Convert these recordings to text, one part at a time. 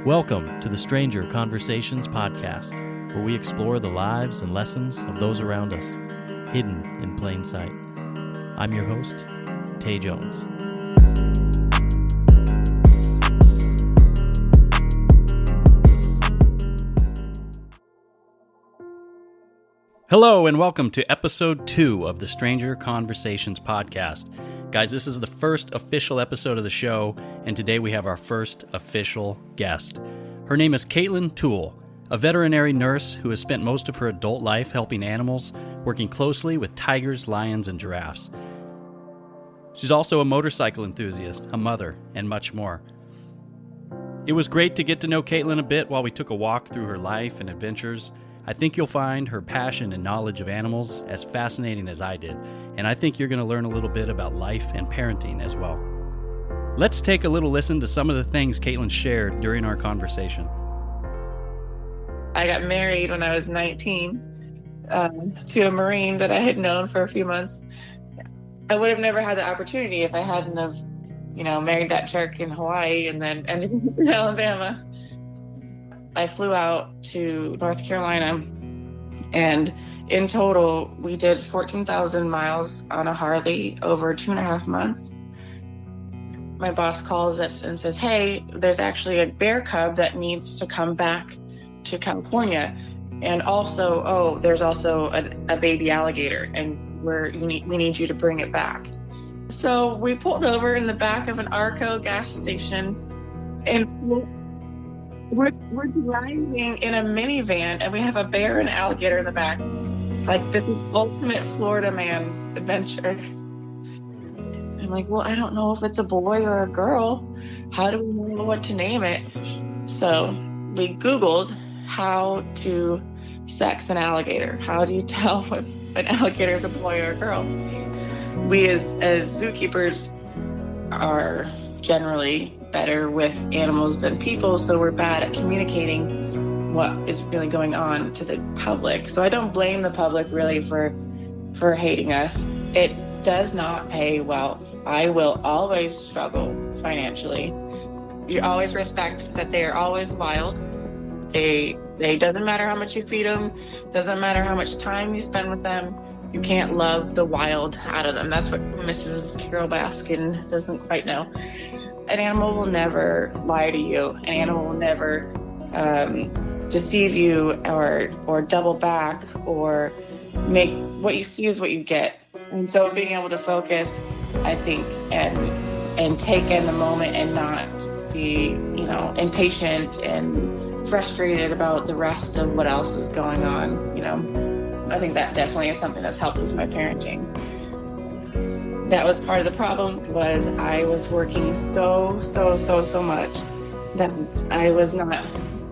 Welcome to the Stranger Conversations podcast, where we explore the lives and lessons of those around us, hidden in plain sight. I'm your host, Tay Jones. Hello and welcome to episode 2 of the Stranger Conversations podcast. Guys, this is the first official episode of the show, and today we have our first official guest. Her name is Katelyn Toole, a veterinary nurse who has spent most of her adult life helping animals, working closely with tigers, lions, and giraffes. She's also a motorcycle enthusiast, a mother, and much more. It was great to get to know Katelyn a bit while we took a walk through her life and adventures. I think you'll find her passion and knowledge of animals as fascinating as I did, and I think you're going to learn a little bit about life and parenting as well. Let's take a little listen to some of the things Katelyn shared during our conversation. I got married when I was 19 to a Marine that I had known for a few months. I would have never had the opportunity if I hadn't have, married that jerk in Hawaii and then ended up in Alabama. I flew out to North Carolina, and in total, we did 14,000 miles on a Harley over 2.5 months. My boss calls us and says, hey, there's actually a bear cub that needs to come back to California. And also, there's also a baby alligator, and we need you to bring it back. So we pulled over in the back of an Arco gas station, and we're driving in a minivan, and we have a bear and alligator in the back. Like, this is ultimate Florida man adventure. I'm like, well, I don't know if it's a boy or a girl. How do we know what to name it? So we Googled how to sex an alligator. How do you tell if an alligator is a boy or a girl? We as zookeepers are generally better with animals than people, so we're bad at communicating what is really going on to the public. So I don't blame the public really for hating us. It does not pay well. I will always struggle financially. You always respect that they are always wild. They doesn't matter how much you feed them, doesn't matter how much time you spend with them. You can't love the wild out of them. That's what Mrs. Carol Baskin doesn't quite know. An animal will never lie to you. An animal will never deceive you or double back or make what you see is what you get. And so being able to focus, I think, and take in the moment and not be, impatient and frustrated about the rest of what else is going on, I think that definitely is something that's helped with my parenting. That was part of the problem, was I was working so much that I was not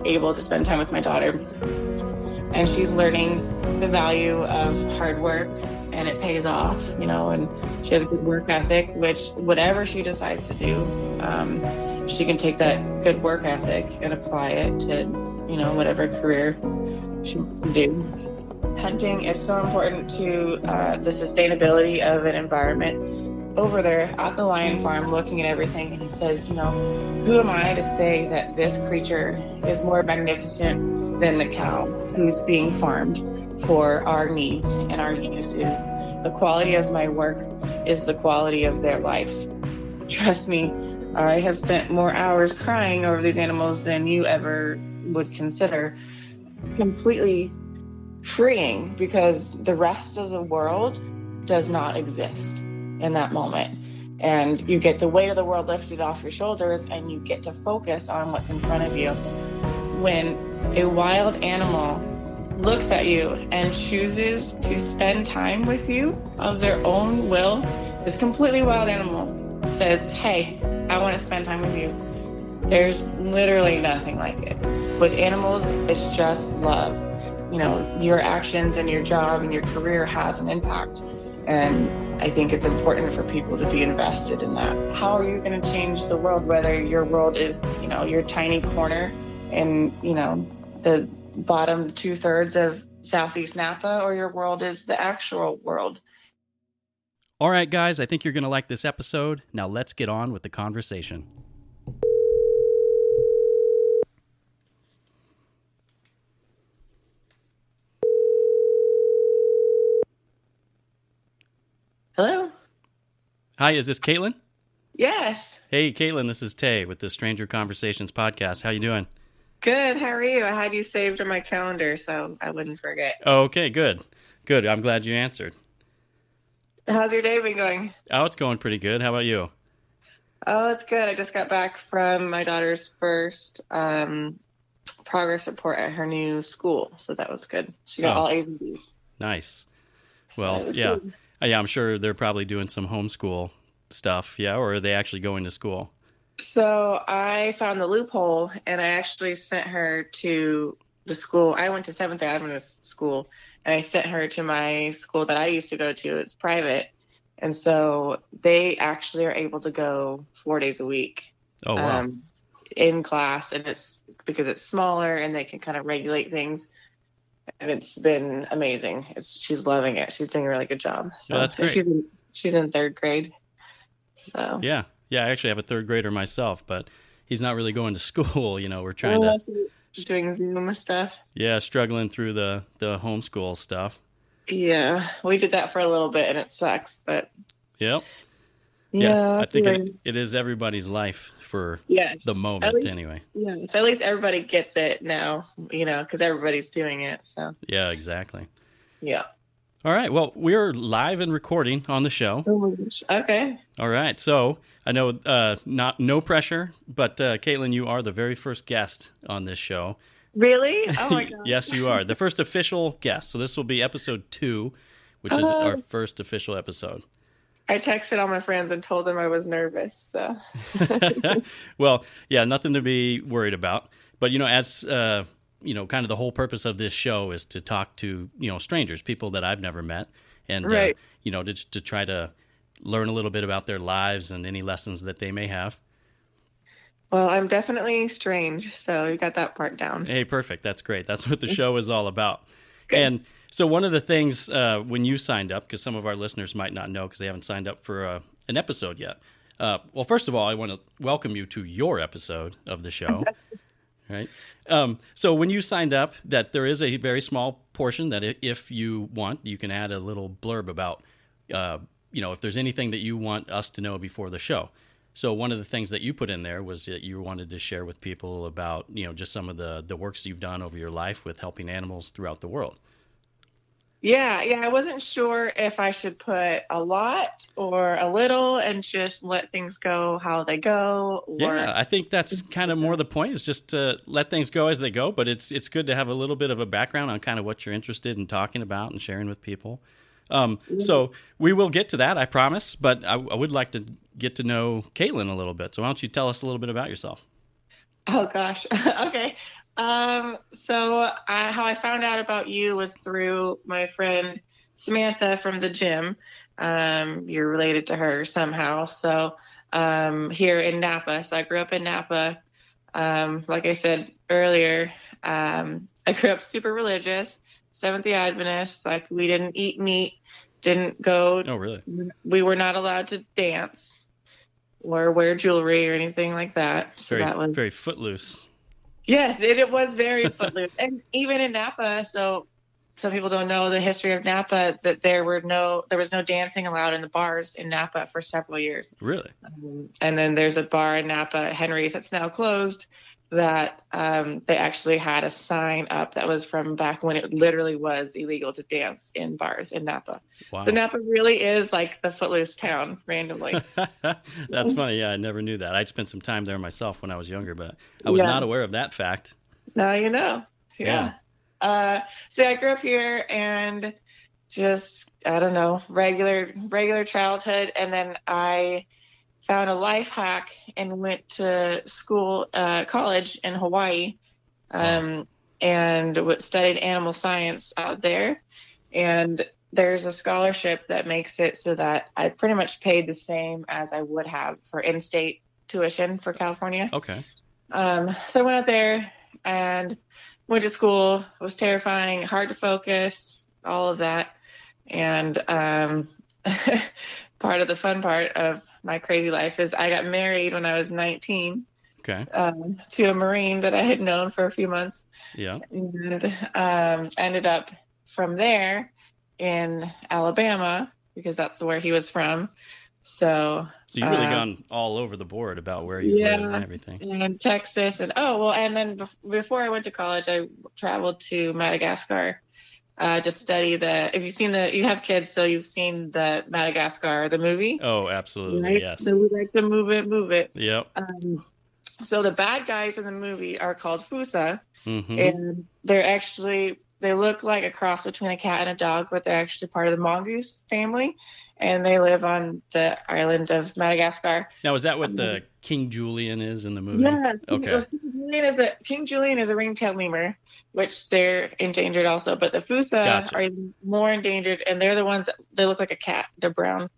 able to spend time with my daughter. And she's learning the value of hard work, and it pays off, and she has a good work ethic, which whatever she decides to do, she can take that good work ethic and apply it to, whatever career she wants to do. Hunting is so important to the sustainability of an environment. Over there at the lion farm, looking at everything, and he says, who am I to say that this creature is more magnificent than the cow who's being farmed for our needs and our uses? The quality of my work is the quality of their life. Trust me, I have spent more hours crying over these animals than you ever would consider. Completely freeing, because the rest of the world does not exist in that moment. And you get the weight of the world lifted off your shoulders, and you get to focus on what's in front of you. When a wild animal looks at you and chooses to spend time with you of their own will, this completely wild animal says, hey, I want to spend time with you. There's literally nothing like it. With animals, it's just love. Your actions and your job and your career has an impact. And I think it's important for people to be invested in that. How are you going to change the world, whether your world is, your tiny corner in, the bottom 2/3 of Southeast Napa, or your world is the actual world? All right, guys, I think you're going to like this episode. Now let's get on with the conversation. Hi, is this Katelyn? Yes. Hey, Katelyn, this is Tay with the Stranger Conversations podcast. How you doing? Good. How are you? I had you saved on my calendar so I wouldn't forget. Okay, good. Good. I'm glad you answered. How's your day been going? Oh, it's going pretty good. How about you? Oh, it's good. I just got back from my daughter's first progress report at her new school, so that was good. She got all A's and B's. Nice. So Well, it was yeah. good. Yeah, I'm sure they're probably doing some homeschool stuff, yeah? Or are they actually going to school? So I found the loophole, and I actually sent her to the school. I went to Seventh-day Adventist school, and I sent her to my school that I used to go to. It's private. And so they actually are able to go 4 days a week Oh, wow. in class. And it's because it's smaller and they can kind of regulate things. And it's been amazing. She's loving it. She's doing a really good job. So that's great. She's in third grade. So Yeah. Yeah, I actually have a third grader myself, but he's not really going to school. We're trying to... doing Zoom stuff. Yeah, struggling through the homeschool stuff. Yeah, we did that for a little bit and it sucks, but Yep. yeah, I think it is everybody's life for the moment anyway. Yeah, so at least everybody gets it now, because everybody's doing it. So Yeah, exactly. yeah. All right. Well, we're live and recording on the show. Oh my gosh. Okay. All right. So I know no pressure, but Katelyn, you are the very first guest on this show. Really? Oh my god. Yes, you are the first official guest. So this will be episode 2, which is our first official episode. I texted all my friends and told them I was nervous. So. Well, yeah, nothing to be worried about. But as kind of the whole purpose of this show is to talk to strangers, people that I've never met, and right. To try to learn a little bit about their lives and any lessons that they may have. Well, I'm definitely strange, so you got that part down. Hey, perfect. That's great. That's what the show is all about. And so one of the things when you signed up, because some of our listeners might not know because they haven't signed up for an episode yet. Well, first of all, I want to welcome you to your episode of the show. Right. So when you signed up, that there is a very small portion that if you want, you can add a little blurb about, if there's anything that you want us to know before the show. So one of the things that you put in there was that you wanted to share with people about, just some of the works you've done over your life with helping animals throughout the world. Yeah. I wasn't sure if I should put a lot or a little and just let things go how they go. Yeah, I think that's kind of more the point, is just to let things go as they go. But it's good to have a little bit of a background on kind of what you're interested in talking about and sharing with people. So we will get to that, I promise. But I would like to get to know Katelyn a little bit. So why don't you tell us a little bit about yourself? Oh, gosh. Okay. So how I found out about you was through my friend Samantha from the gym. You're related to her somehow. So here in Napa. So I grew up in Napa. Like I said earlier, I grew up super religious, Seventh-day Adventist. Like, we didn't eat meat, didn't go. Oh, really? We were not allowed to dance or wear jewelry or anything like that. So that was very footloose. Yes, it was very footloose. And even in Napa, so some people don't know the history of Napa, that there was no dancing allowed in the bars in Napa for several years. Really? And then there's a bar in Napa, Henry's, that's now closed, that they actually had a sign up that was from back when it literally was illegal to dance in bars in Napa. Wow. So Napa really is like the footloose town, randomly. That's funny. Yeah, I never knew that. I'd spent some time there myself when I was younger, but I was not aware of that fact. Now you know. Yeah. So I grew up here and just, I don't know, regular childhood. And then I found a life hack and went to college in Hawaii, and studied animal science out there. And there's a scholarship that makes it so that I pretty much paid the same as I would have for in-state tuition for California. Okay. So I went out there and went to school. It was terrifying, hard to focus, all of that. And part of the fun part of my crazy life is I got married when I was 19. Okay. To a Marine that I had known for a few months. Yeah. And ended up from there in Alabama, because that's where he was from, So you've really gone all over the board about where you've lived yeah, and everything. and Texas, and and then before I went to college, I traveled to Madagascar to study if you've seen you have kids, so you've seen the Madagascar, the movie, Oh, absolutely, right? yes. So we like to move it. Yep. So the bad guys in the movie are called Fusa, Mm-hmm. and they look like a cross between a cat and a dog, but they're actually part of the mongoose family, and they live on the island of Madagascar. Now, is that what the King Julian is in the movie? Yeah, Okay. King Julian is a ring-tailed lemur, which they're endangered also, but the Fusa Gotcha. are more endangered, and they're the ones they look like a cat. They're brown.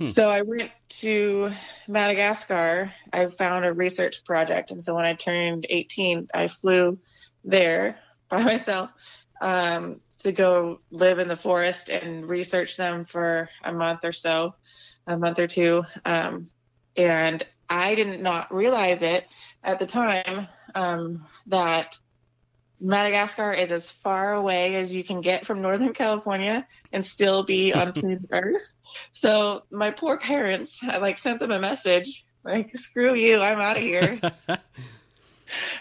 So I went to Madagascar. I found a research project, and so when I turned 18, I flew there by myself to go live in the forest and research them for a month or two. And I did not realize it at the time that Madagascar is as far away as you can get from Northern California and still be on planet Earth. So my poor parents, I sent them a message like, screw you, I'm out of here.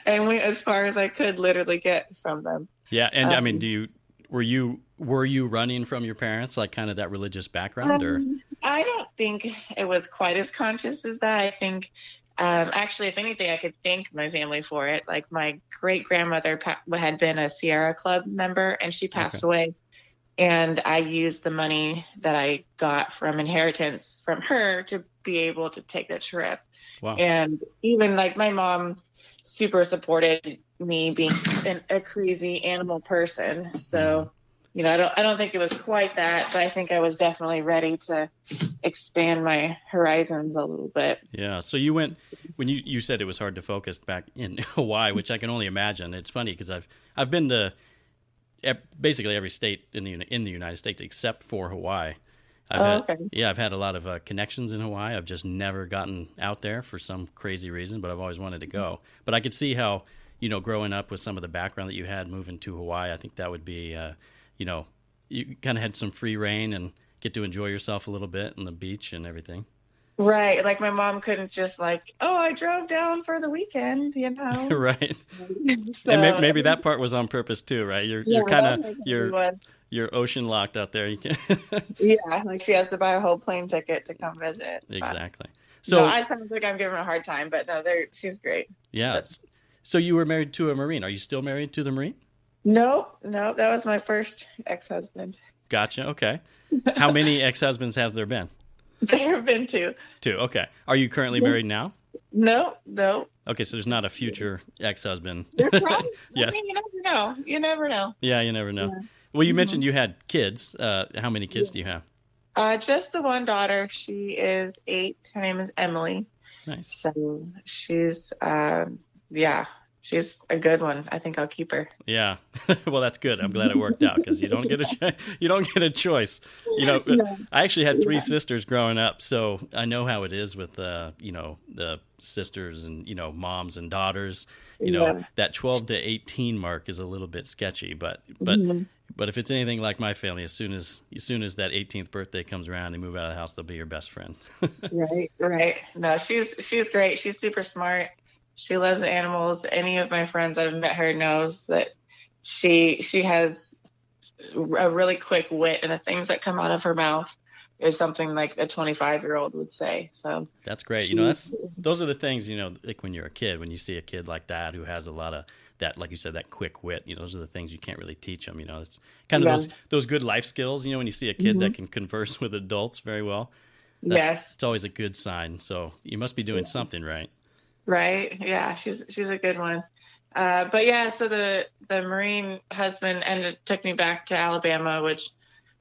And went as far as I could literally get from them. Yeah. And I mean, were you running from your parents, like kind of that religious background, or? I don't think it was quite as conscious as that. I think, actually, if anything, I could thank my family for it. Like my great grandmother had been a Sierra Club member, and she passed away. And I used the money that I got from inheritance from her to be able to take the trip. Wow. And even like my mom super supported me being a crazy animal person. So, I don't think it was quite that, but I think I was definitely ready to expand my horizons a little bit. Yeah. So you went, when you said it was hard to focus back in Hawaii, which I can only imagine. It's funny because I've been to basically every state in the United States except for Hawaii. I've had a lot of connections in Hawaii. I've just never gotten out there for some crazy reason, but I've always wanted to go. But I could see how, growing up with some of the background that you had moving to Hawaii, I think that would be, you kind of had some free reign and get to enjoy yourself a little bit on the beach and everything. Right. Like my mom couldn't just I drove down for the weekend, Right. So, and maybe that part was on purpose too, right? You're kind of, you're ocean locked out there. You can Yeah. Like she has to buy a whole plane ticket to come visit. Exactly. So I sound like I'm giving her a hard time, but no, she's great. Yeah. So you were married to a Marine. Are you still married to the Marine? No, that was my first ex-husband. Gotcha. Okay. How many ex-husbands have there been? There have been two. Two. Okay. Are you currently married now? No. Okay, so there's not a future ex-husband. There's probably, Yeah. I mean, you never know. Yeah, you never know. Yeah. Well, you mentioned you had kids. How many kids do you have? Just the one daughter. She is 8. Her name is Emily. Nice. So she's, she's a good one. I think I'll keep her. Yeah. Well, that's good. I'm glad it worked out because you don't get a choice. I actually had 3 sisters growing up, so I know how it is with the sisters and moms and daughters. That 12 to 18 mark is a little bit sketchy, but if it's anything like my family, as soon as that 18th birthday comes around, they move out of the house, they'll be your best friend. Right. No, she's great. She's super smart. She loves animals. Any of my friends that have met her knows that she has a really quick wit, and the things that come out of her mouth is something like a 25-year-old would say. So that's great. Those are the things, like when you're a kid, when you see a kid like that who has a lot of that, like you said, that quick wit, those are the things you can't really teach them. It's kind of those good life skills, when you see a kid that can converse with adults very well. It's always a good sign. So you must be doing something right. Right. Yeah. She's a good one. But yeah, so the Marine husband took me back to Alabama, which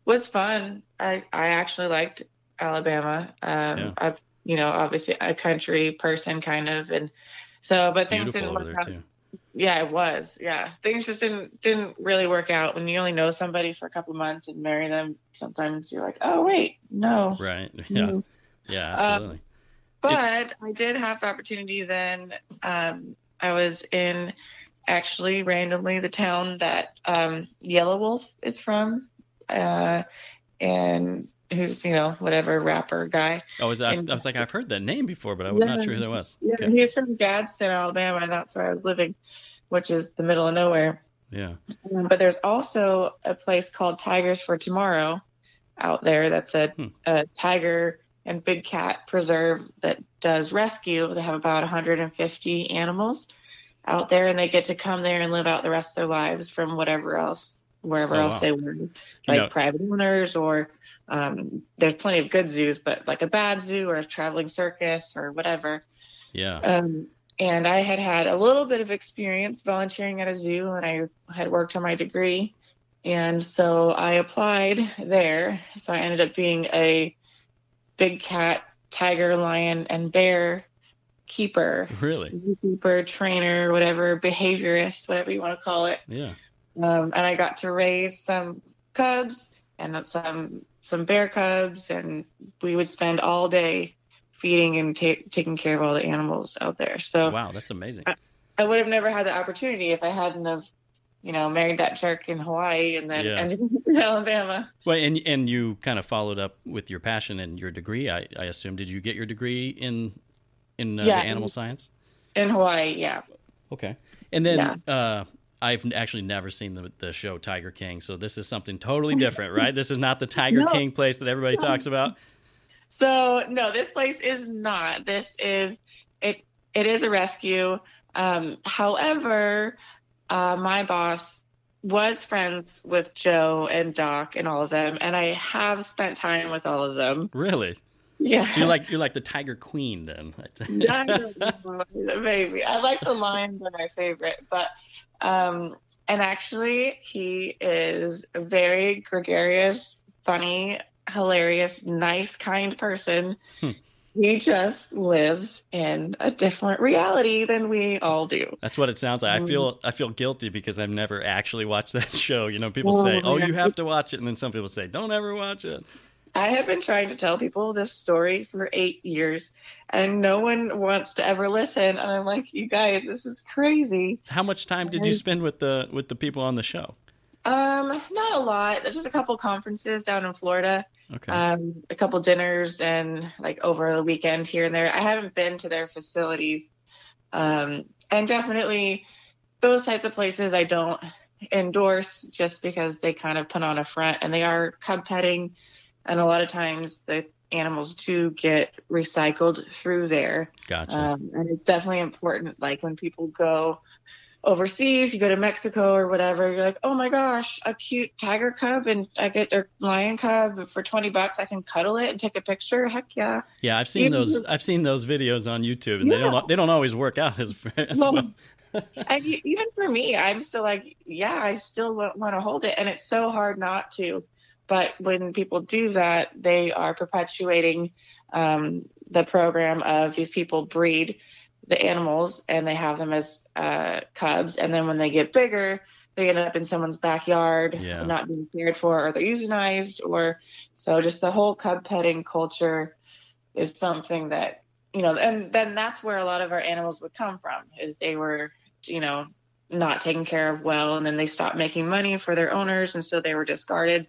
was fun. I actually liked Alabama. I'm, obviously a country person kind of. And so, but things didn't work out. Too. Yeah, it was. Yeah. Things just didn't really work out when you only know somebody for a couple months and marry them. Sometimes you're like, oh, wait, no. Right. Yeah. No. Yeah, absolutely. But I did have the opportunity then. I was in actually randomly the town that Yellow Wolf is from. And who's, whatever rapper guy. Oh, I And was like, I've heard that name before, but I'm yeah, not sure who that was. yeah, Okay. he's from Gadsden, Alabama, and that's where I was living, which is the middle of nowhere. Yeah. But there's also a place called Tigers for Tomorrow out there. That's a tiger and big cat preserve that does rescue. They have about 150 animals out there, and they get to come there and live out the rest of their lives from wherever else they were, like private owners, or there's plenty of good zoos, but like a bad zoo or a traveling circus or whatever. Yeah. And I had a little bit of experience volunteering at a zoo, and I had worked on my degree. And so I applied there. So I ended up being a big cat, tiger, lion, and bear keeper. Really? Keeper, trainer, whatever, behaviorist, whatever you want to call it. Yeah. And I got to raise some cubs and some bear cubs, and we would spend all day feeding and taking care of all the animals out there. So wow, that's amazing. I would have never had the opportunity if I hadn't have, married that jerk in Hawaii and then ended up in Alabama. Well, and you kind of followed up with your passion and your degree, I assume. Did you get your degree in the animal science? In Hawaii, yeah. Okay. And then I've actually never seen the show Tiger King, so this is something totally different, right? This is not the Tiger King place that everybody talks about. So no, this place is not. This is it. It is a rescue. However, my boss was friends with Joe and Doc and all of them, and I have spent time with all of them. Really? Yeah. So you're like the Tiger Queen then. Maybe. I like the lion, they're my favorite, but and actually he is a very gregarious, funny, hilarious, nice, kind person. He just lives in a different reality than we all do. That's what it sounds like. I feel guilty because I've never actually watched that show. People say, "Oh, you have to watch it," and then some people say, "Don't ever watch it." I have been trying to tell people this story for 8 years, and no one wants to ever listen. And I'm like, you guys, this is crazy. So how much time did you spend with the people on the show? Not a lot. Just a couple conferences down in Florida. Okay. A couple dinners and like over the weekend here and there. I haven't been to their facilities. And definitely those types of places I don't endorse just because they kind of put on a front, and they are cub petting. And a lot of times the animals do get recycled through there. Gotcha. And it's definitely important. Like when people go overseas, you go to Mexico or whatever, you're like, oh my gosh, a cute tiger cub, and I get their lion cub for $20. I can cuddle it and take a picture. Heck yeah. Yeah, I've seen those videos on YouTube, and they don't always work out as well. And even for me, I'm still like, yeah, I still want to hold it, and it's so hard not to. But when people do that, they are perpetuating the program of these people breed the animals and they have them as cubs. And then when they get bigger, they end up in someone's backyard, not being cared for, or they're euthanized. Or so just the whole cub petting culture is something that, and then that's where a lot of our animals would come from, is they were, not taken care of well. And then they stopped making money for their owners. And so they were discarded.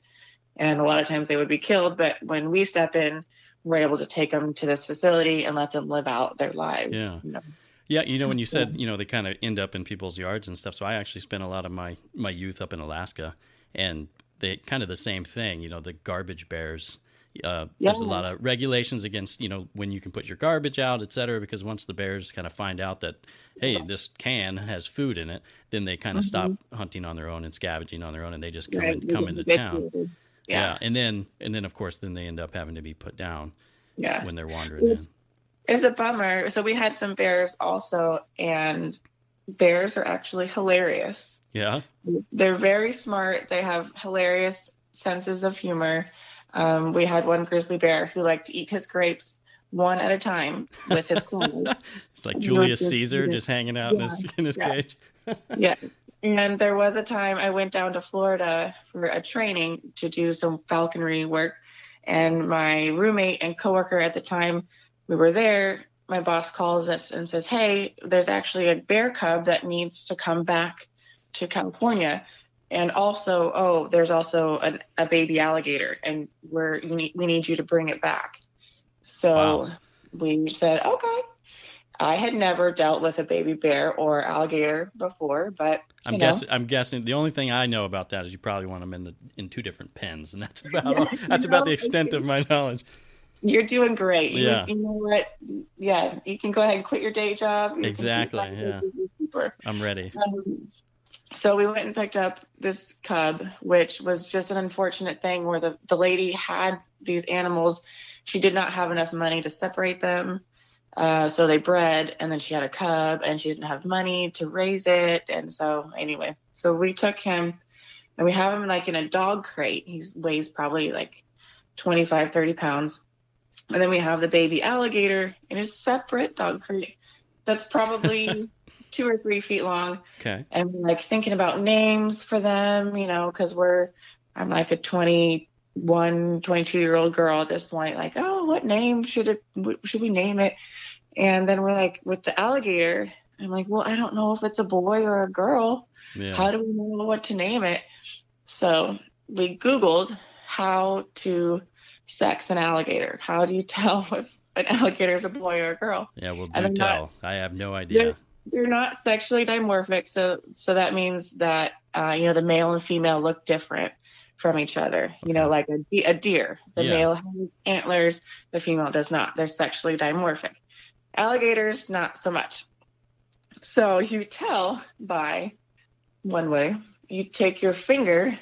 And a lot of times they would be killed. But when we step in, we're able to take them to this facility and let them live out their lives. Yeah. Yeah. When you said, they kind of end up in people's yards and stuff. So I actually spent a lot of my youth up in Alaska, and they kind of the same thing, the garbage bears. There's a lot of regulations against, when you can put your garbage out, et cetera, because once the bears kind of find out that, hey, this can has food in it, then they kind of stop hunting on their own and scavenging on their own, and they just come into town. Yeah. And then of course, then they end up having to be put down when they're wandering in. It's a bummer. So we had some bears also, and bears are actually hilarious. Yeah. They're very smart. They have hilarious senses of humor. We had one grizzly bear who liked to eat his grapes one at a time with his claws. It's like Julius Caesar just hanging out in his cage. Yeah. And there was a time I went down to Florida for a training to do some falconry work. And my roommate and coworker at the time we were there, my boss calls us and says, hey, there's actually a bear cub that needs to come back to California. And also, there's also a baby alligator, and we need you to bring it back. So we said, okay. I had never dealt with a baby bear or alligator before, but I'm guessing the only thing I know about that is you probably want them in two different pens, and that's about the extent of my knowledge. You're doing great. Yeah. You know what? Yeah, you can go ahead and quit your day job. Exactly. Yeah. I'm ready. So we went and picked up this cub, which was just an unfortunate thing where the lady had these animals. She did not have enough money to separate them. So they bred, and then she had a cub, and she didn't have money to raise it. And so anyway, so we took him, and we have him like in a dog crate. He weighs probably like 25, 30 pounds. And then we have the baby alligator in a separate dog crate that's probably 2 or 3 feet long. Okay. And we're like thinking about names for them, because I'm like a 21, 22-year-old girl at this point. Like, oh, what name should we name it? And then we're like, with the alligator, I'm like, well, I don't know if it's a boy or a girl. Yeah. How do we know what to name it? So we Googled how to sex an alligator. How do you tell if an alligator is a boy or a girl? Yeah, well, do tell. I have no idea. They're not sexually dimorphic, so that means that the male and female look different from each other. Okay. Like a deer. The male has antlers, the female does not. They're sexually dimorphic. Alligators, not so much. So you tell by one way. You take your finger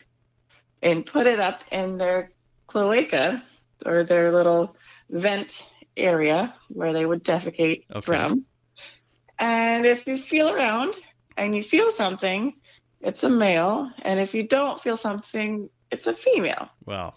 and put it up in their cloaca, or their little vent area where they would defecate from. And if you feel around and you feel something, it's a male. And if you don't feel something, it's a female. Wow.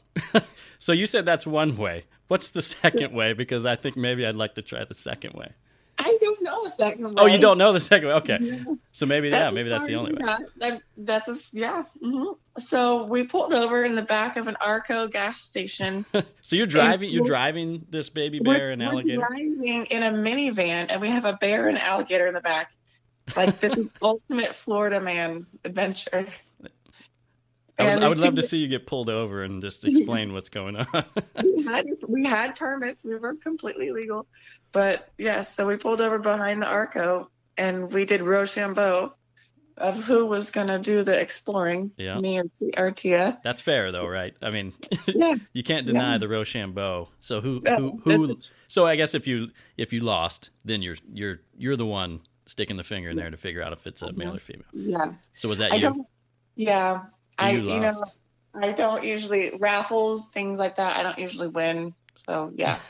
So you said that's one way. What's the second way? Because I think maybe I'd like to try the second way. I don't know the second way. Oh, you don't know the second way? Okay. Yeah. So maybe that's the only way. Mm-hmm. So we pulled over in the back of an Arco gas station. So you're driving this baby bear and alligator? We're driving in a minivan, and we have a bear and alligator in the back. Like, this is ultimate Florida man adventure. I would love to see you get pulled over and just explain what's going on. We had permits. We were completely legal. But yes, so we pulled over behind the Arco, and we did Rochambeau of who was going to do the exploring, me or Tia. That's fair, though, right? I mean, you can't deny the Rochambeau. So who? So I guess if you lost, then you're the one sticking the finger in there to figure out if it's a male or female. Yeah. So was that you? I don't usually raffles, things like that. I don't usually win. So yeah.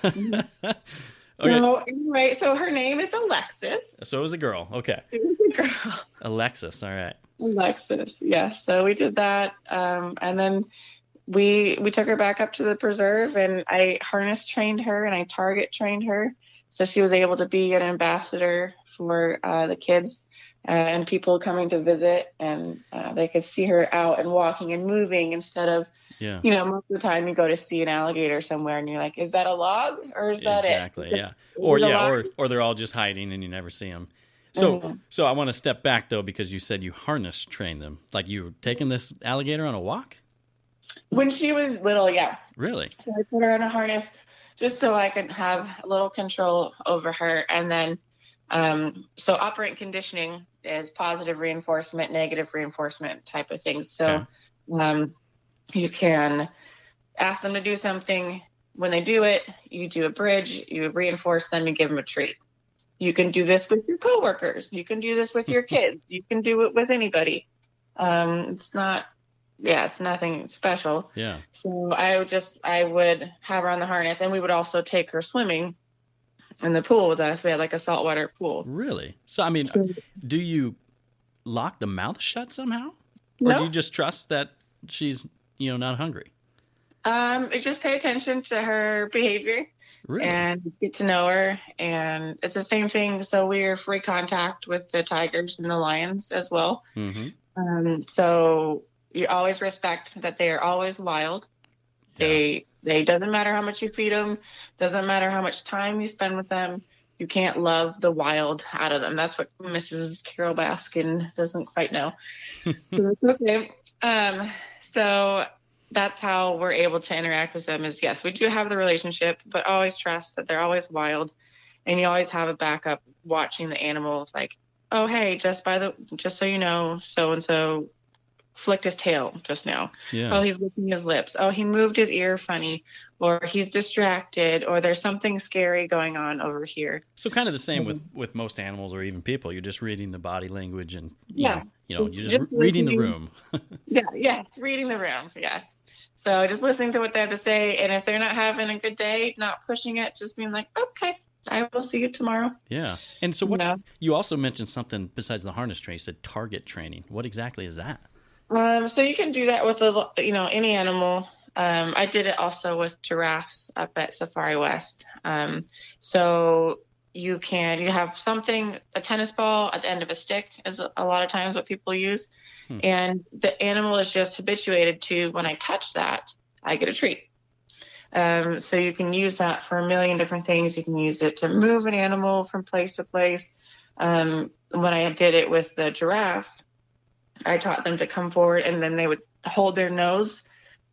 Okay. No, anyway, so her name is Alexis. So it was a girl. Okay. It was a girl. Alexis. All right. Alexis. Yes. So we did that. And then we took her back up to the preserve, and I harness trained her and I target trained her. So she was able to be an ambassador for the kids and people coming to visit, and they could see her out and walking and moving instead of, most of the time you go to see an alligator somewhere and you're like, is that a log or is that exactly, it? Exactly, or they're all just hiding and you never see them. So I want to step back though, because you said you harness trained them. Like, you were taking this alligator on a walk? When she was little, yeah. Really? So I put her on a harness just so I could have a little control over her, and then so operant conditioning is positive reinforcement, negative reinforcement type of things. So you can ask them to do something. When they do it, you do a bridge, you reinforce them, you give them a treat. You can do this with your coworkers. You can do this with your kids. You can do it with anybody. It's nothing special. Yeah. So I would have her on the harness, and we would also take her swimming in the pool with us. We had like a saltwater pool. Really? So, I mean, do you lock the mouth shut somehow? Or do you just trust that she's, not hungry? Just pay attention to her behavior. Really? And get to know her. And it's the same thing. So we're free contact with the tigers and the lions as well. Mm-hmm. So you always respect that they are always wild. Yeah. They doesn't matter how much you feed them, doesn't matter how much time you spend with them. you can't love the wild out of them. That's what Mrs. Carol Baskin doesn't quite know. So that's okay. So that's how we're able to interact with them is, yes, we do have the relationship, but always trust that they're always wild. And you always have a backup watching the animal, like, oh, hey, just so you know, so-and-so flicked his tail just now. Yeah. Oh, he's licking his lips. Oh, he moved his ear funny, or he's distracted, or there's something scary going on over here. So kind of the same with most animals or even people. You're just reading the body language and you're just reading the room. Reading the room. Yes. So just listening to what they have to say, and if they're not having a good day, not pushing it, just being like, okay, I will see you tomorrow. Yeah. And so you also mentioned something besides the harness training. You said target training. What exactly is that? So you can do that with any animal. I did it also with giraffes up at Safari West. So you have something, a tennis ball at the end of a stick is a lot of times what people use. And the animal is just habituated to, when I touch that, I get a treat. So you can use that for a million different things. You can use it to move an animal from place to place. When I did it with the giraffes, I taught them to come forward, and then they would hold their nose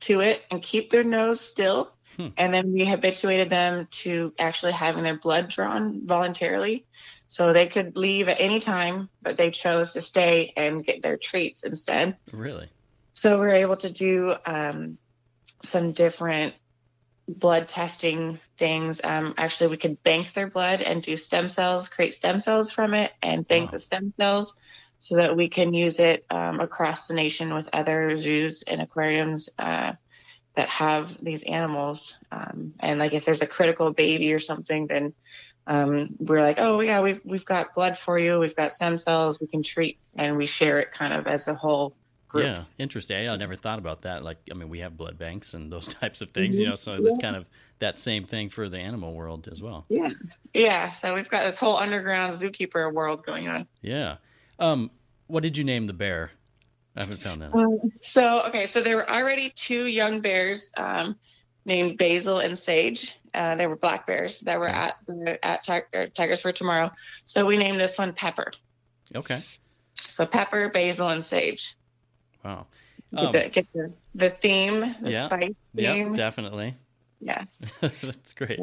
to it and keep their nose still. And then we habituated them to actually having their blood drawn voluntarily. So they could leave at any time, but they chose to stay and get their treats instead. Really? So we were able to do some different blood testing things. Actually, we could bank their blood and do stem cells, create stem cells from it, and bank the stem cells so that we can use it across the nation with other zoos and aquariums that have these animals. And like if there's a critical baby or something, then we're like, oh yeah, we've got blood for you. We've got stem cells we can treat, and we share it kind of as a whole group. Yeah, interesting. I never thought about that. Like, I mean, we have blood banks and those types of things, so that's kind of that same thing for the animal world as well. Yeah. So we've got this whole underground zookeeper world going on. Yeah. What did you name the bear? I haven't found that. So there were already two young bears named Basil and Sage. They were black bears that were at Tigers for Tomorrow. So we named this one Pepper. Okay. So Pepper, Basil, and Sage. Wow. Get the theme, the spice theme. Yeah, definitely. Yes. That's great.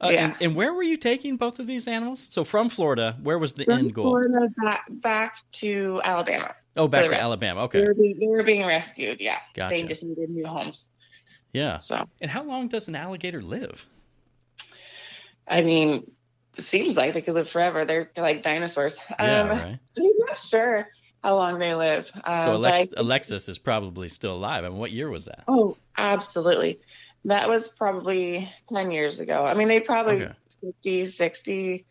And where were you taking both of these animals? So from Florida, where was the end goal? Florida back to Alabama. Oh, back to Alabama. Okay. They were being rescued. Yeah. Gotcha. They just needed new homes. Yeah. So. And how long does an alligator live? I mean, it seems like they could live forever. They're like dinosaurs. Right. I'm not sure how long they live. So Alexis is probably still alive. I mean, what year was that? Oh, absolutely. That was probably 10 years ago. I mean, they probably 50, 60.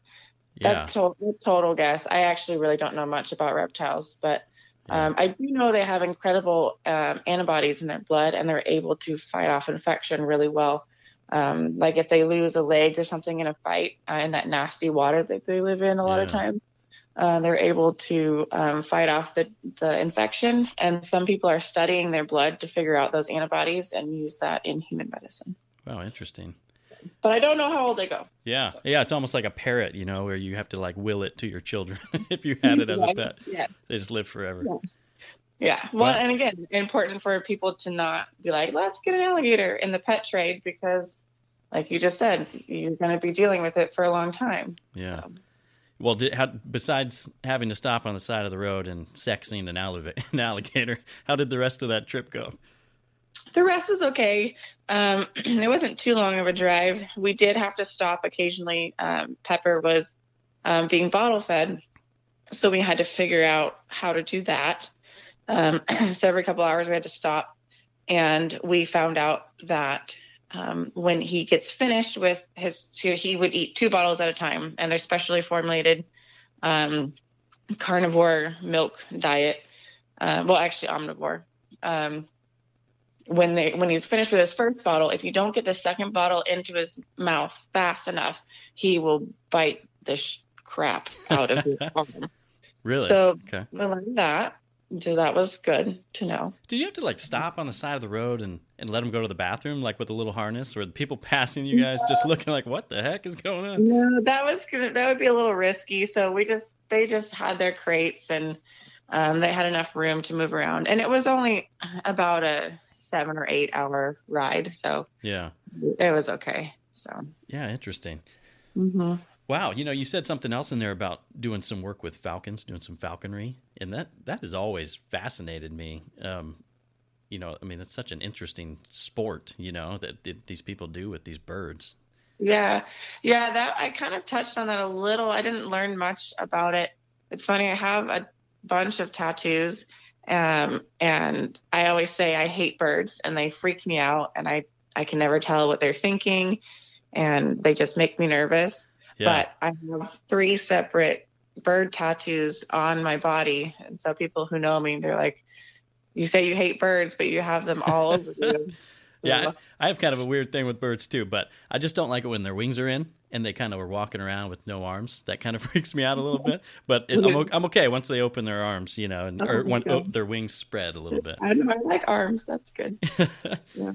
Yeah. That's total guess. I actually really don't know much about reptiles, but I do know they have incredible antibodies in their blood, and they're able to fight off infection really well. Like if they lose a leg or something in a fight in that nasty water that they live in a lot of times, they're able to fight off the infection. And some people are studying their blood to figure out those antibodies and use that in human medicine. Wow, interesting. But I don't know how old they go. Yeah. So. Yeah, it's almost like a parrot, where you have to like will it to your children if you had it as a pet. Yeah. They just live forever. Yeah. Well, and again, important for people to not be like, let's get an alligator in the pet trade, because like you just said, you're going to be dealing with it for a long time. Yeah. So. Well, besides having to stop on the side of the road and sexing an alligator, how did the rest of that trip go? The rest was okay. It wasn't too long of a drive. We did have to stop occasionally. Pepper was being bottle fed, so we had to figure out how to do that. So every couple hours we had to stop, and we found out that when he gets finished with he would eat 2 bottles at a time, and they're specially formulated carnivore milk diet. Well, actually omnivore. When he's finished with his first bottle, if you don't get the second bottle into his mouth fast enough, he will bite the crap out of his arm. Really? So we learned that. So that was good to know. Did you have to like stop on the side of the road and let them go to the bathroom, like with a little harness, or the people passing you guys just looking like, what the heck is going on? No, that would be a little risky. So they just had their crates, and they had enough room to move around. And it was only about a 7 or 8 hour ride. So yeah, it was okay. So yeah, interesting. Mm-hmm. Wow, you said something else in there about doing some work with falcons, doing some falconry, and that has always fascinated me. I mean, it's such an interesting sport, that these people do with these birds. Yeah, that I kind of touched on that a little. I didn't learn much about it. It's funny, I have a bunch of tattoos, and I always say I hate birds, and they freak me out, and I can never tell what they're thinking, and they just make me nervous. Yeah. But I have 3 separate bird tattoos on my body. And so people who know me, they're like, you say you hate birds, but you have them all over you. Yeah, I have kind of a weird thing with birds too, but I just don't like it when their wings are in and they kind of are walking around with no arms. That kind of freaks me out a little bit. But I'm okay once they open their arms, or when their wings spread a little bit. I like arms. That's good. Yeah.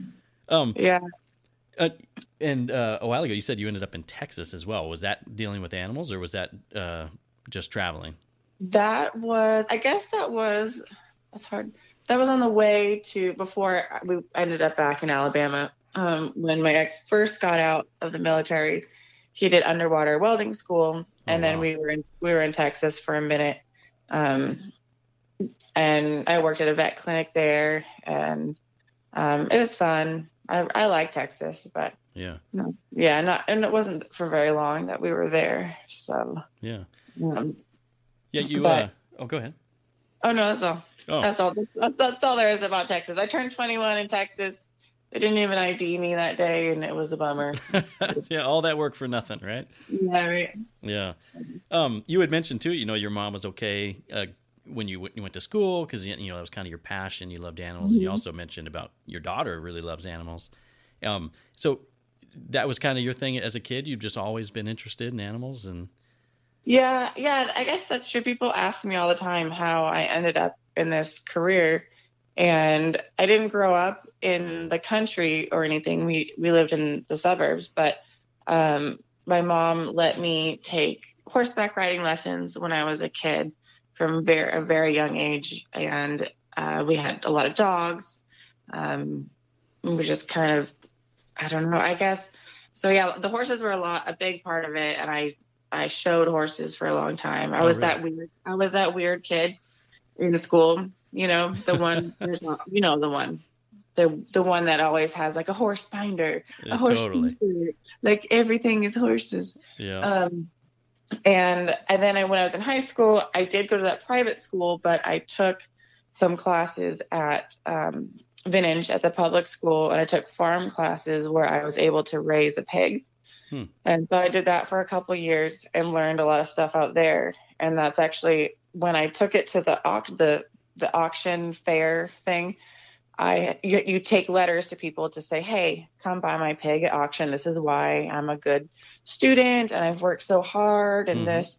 Yeah. And a while ago, you said you ended up in Texas as well. Was that dealing with animals, or was that just traveling? That's hard. That was on the way to, before we ended up back in Alabama. When my ex first got out of the military, he did underwater welding school, and then we were in Texas for a minute. And I worked at a vet clinic there, and it was fun. I like Texas, but and it wasn't for very long that we were there. So go ahead. Oh no, that's all. Oh. That's all there is about Texas. I turned 21 in Texas. They didn't even ID me that day, and it was a bummer. Yeah, all that work for nothing, right? Yeah, right. Yeah. You had mentioned too, your mom was okay when you went to school, because that was kind of your passion. You loved animals, and you also mentioned about your daughter really loves animals. So that was kind of your thing as a kid. You've just always been interested in animals, and yeah. I guess that's true. People ask me all the time how I ended up in this career, and I didn't grow up in the country or anything. We lived in the suburbs, but my mom let me take horseback riding lessons when I was a kid from a very young age, and we had a lot of dogs. We just kind of, I don't know, I guess. So yeah, the horses were a big part of it, and I showed horses for a long time. I was that weird kid in school, the one, the one that always has like a horse binder, a horse binder, like everything is horses. Yeah. And then when I was in high school, I did go to that private school, but I took some classes at Vintage at the public school, and I took farm classes where I was able to raise a pig. And so I did that for a couple of years and learned a lot of stuff out there. And that's actually when I took it to the auction fair thing. You take letters to people to say, hey, come buy my pig at auction. This is why I'm a good student and I've worked so hard and this.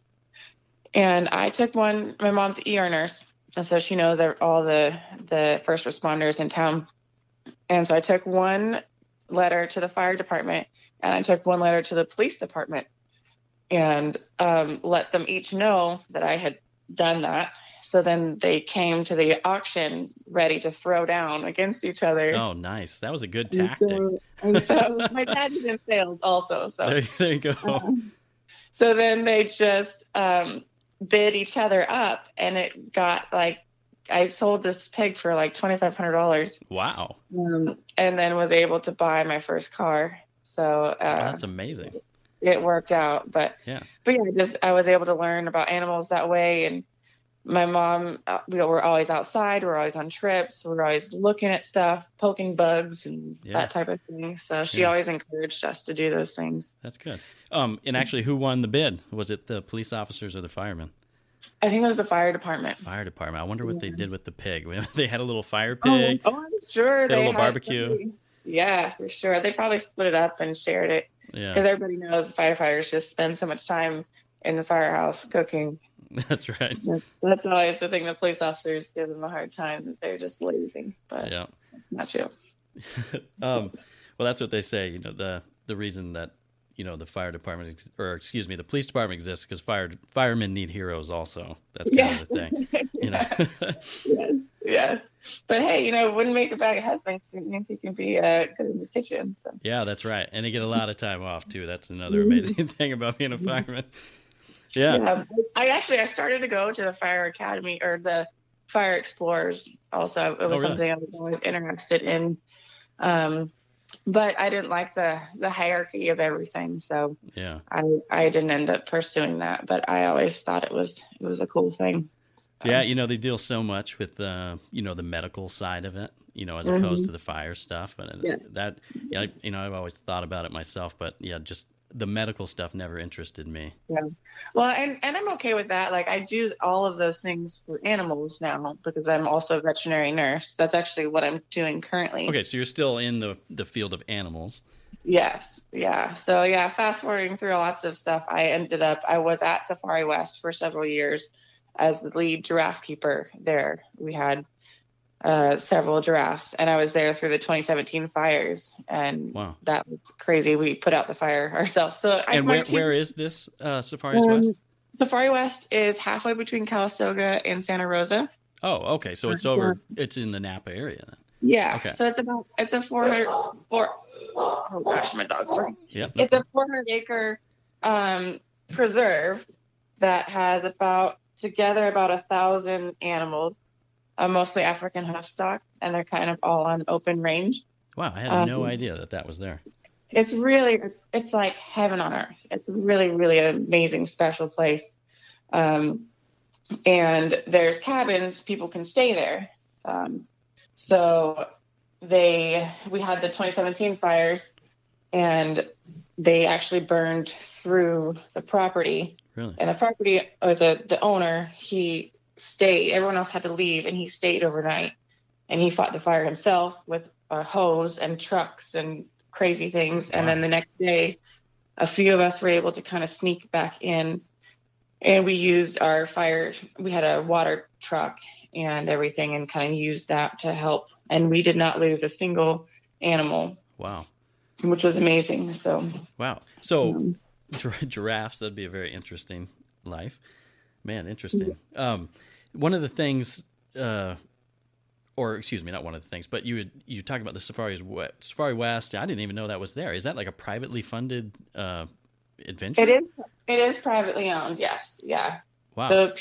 And I took one. My mom's an ER nurse, and so she knows all the first responders in town. And so I took one letter to the fire department, and I took one letter to the police department, and let them each know that I had done that. So then they came to the auction ready to throw down against each other. Oh, nice. That was a good tactic. And so my dad even failed also. So there you go. So then they just bid each other up, and it got like, I sold this pig for like $2,500. Wow. And then was able to buy my first car. So that's amazing. It worked out, but yeah, I was able to learn about animals that way. And my mom, we were always outside. We were always on trips. We were always looking at stuff, poking bugs and that type of thing. So she always encouraged us to do those things. That's good. And actually, who won the bid? Was it the police officers or the firemen? I think it was the fire department. Fire department. I wonder what they did with the pig. They had a little fire pig. Oh, I'm sure. They had a little barbecue. Yeah, for sure. They probably split it up and shared it. Yeah. Because everybody knows firefighters just spend so much time in the firehouse cooking. That's right. That's always the thing. The police officers give them a hard time that they're just lazy, but Yeah. not true. Well, that's what they say. The reason that the fire department the police department exists because firemen need heroes. Also, that's kind of the thing. Yes. But hey, wouldn't make a bad husband. It means he can be good in the kitchen. So. Yeah, that's right, and they get a lot of time off too. That's another amazing thing about being a fireman. Yeah. I started to go to the fire academy or the fire explorers. Also, it was something I was always interested in. But I didn't like the hierarchy of everything, so yeah, I didn't end up pursuing that. But I always thought it was a cool thing. Yeah, they deal so much with the medical side of it, as opposed to the fire stuff. But that, I've always thought about it myself. But yeah, just the medical stuff never interested me. Yeah. Well, and I'm okay with that. Like I do all of those things for animals now because I'm also a veterinary nurse. That's actually what I'm doing currently. Okay, so you're still in the field of animals. Yes. Yeah. So yeah, fast forwarding through lots of stuff, I was at Safari West for several years as the lead giraffe keeper there. We had several giraffes, and I was there through the 2017 fires, and that was crazy. We put out the fire ourselves. So, where is this Safari West? Safari West is halfway between Calistoga and Santa Rosa. Oh, okay. So it's over. It's in the Napa area then. Yeah. Okay. So it's a 400. Oh gosh, my dog's barking. Yep. It's a 400-acre preserve that has about 1,000 animals. Mostly African housestock, and they're kind of all on open range. Wow, I had no idea that was there. It's like heaven on earth. It's really, really an amazing, special place. And there's cabins, people can stay there. So we had the 2017 fires, and they actually burned through the property. Really? And the property, or the owner, he stayed. Everyone else had to leave, and he stayed overnight, and he fought the fire himself with a hose and trucks and crazy things. And then the next day, a few of us were able to kind of sneak back in, and we used our fire. We had a water truck and everything, and kind of used that to help. And we did not lose a single animal. Wow. Which was amazing. So. Wow. So giraffes, that'd be a very interesting life. Man, interesting. One of the things, or excuse me, not one of the things, but you talk about the Safari West. I didn't even know that was there. Is that like a privately funded adventure? It is privately owned. Yes. Yeah. Wow. So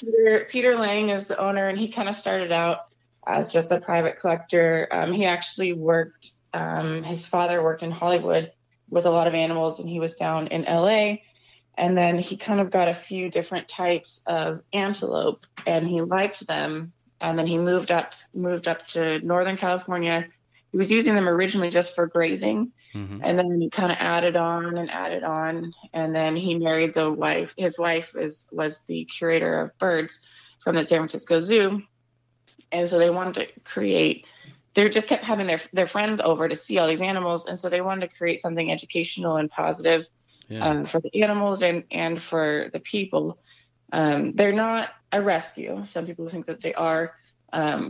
Peter Lang is the owner, and he kind of started out as just a private collector. He actually worked. His father worked in Hollywood with a lot of animals, and he was down in LA. And then he kind of got a few different types of antelope, and he liked them. And then he moved up to Northern California. He was using them originally just for grazing. Mm-hmm. And then he kind of added on. And then he married the wife. His wife was the curator of birds from the San Francisco Zoo. And so they wanted to they just kept having their friends over to see all these animals. And so they wanted to create something educational and positive. Yeah. For the animals and for the people. They're not a rescue. Some people think that they are.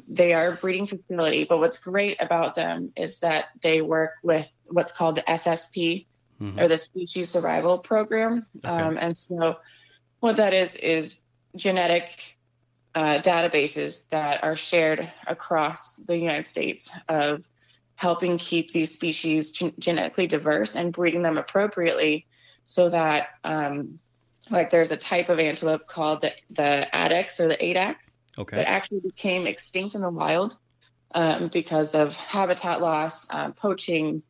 They are a breeding facility, but what's great about them is that they work with what's called the SSP, or the Species Survival Program. Okay. And so what that is genetic databases that are shared across the United States of helping keep these species genetically diverse and breeding them appropriately. So that, there's a type of antelope called the addax or the adax that actually became extinct in the wild because of habitat loss, poaching,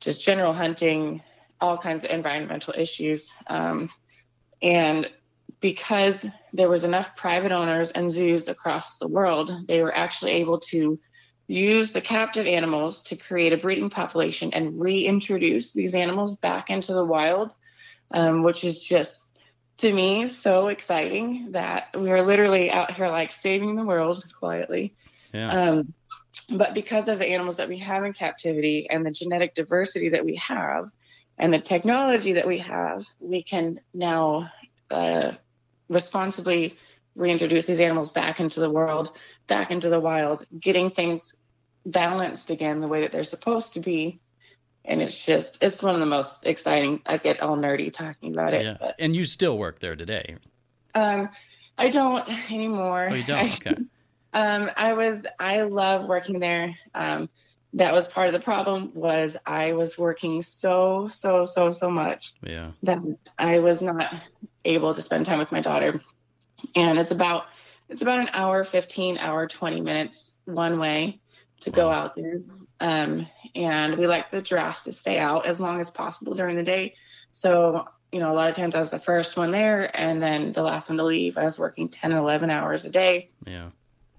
just general hunting, all kinds of environmental issues. And because there was enough private owners and zoos across the world, they were actually able to use the captive animals to create a breeding population and reintroduce these animals back into the wild. Which is just, to me, so exciting that we are literally out here like saving the world quietly. Yeah. But because of the animals that we have in captivity and the genetic diversity that we have and the technology that we have, we can now responsibly reintroduce these animals back into the world, back into the wild, getting things balanced again the way that they're supposed to be. And it's one of the most exciting. I get all nerdy talking about it. Yeah. But, And you still work there today? I don't anymore. Oh, you don't? Okay. I love working there. That was part of the problem, was I was working so much that I was not able to spend time with my daughter. And it's about an hour, 15 hour, 20 minutes one way to go out there. And we like the giraffes to stay out as long as possible during the day. So, a lot of times I was the first one there, and then the last one to leave. I was working 10 and 11 hours a day. Yeah.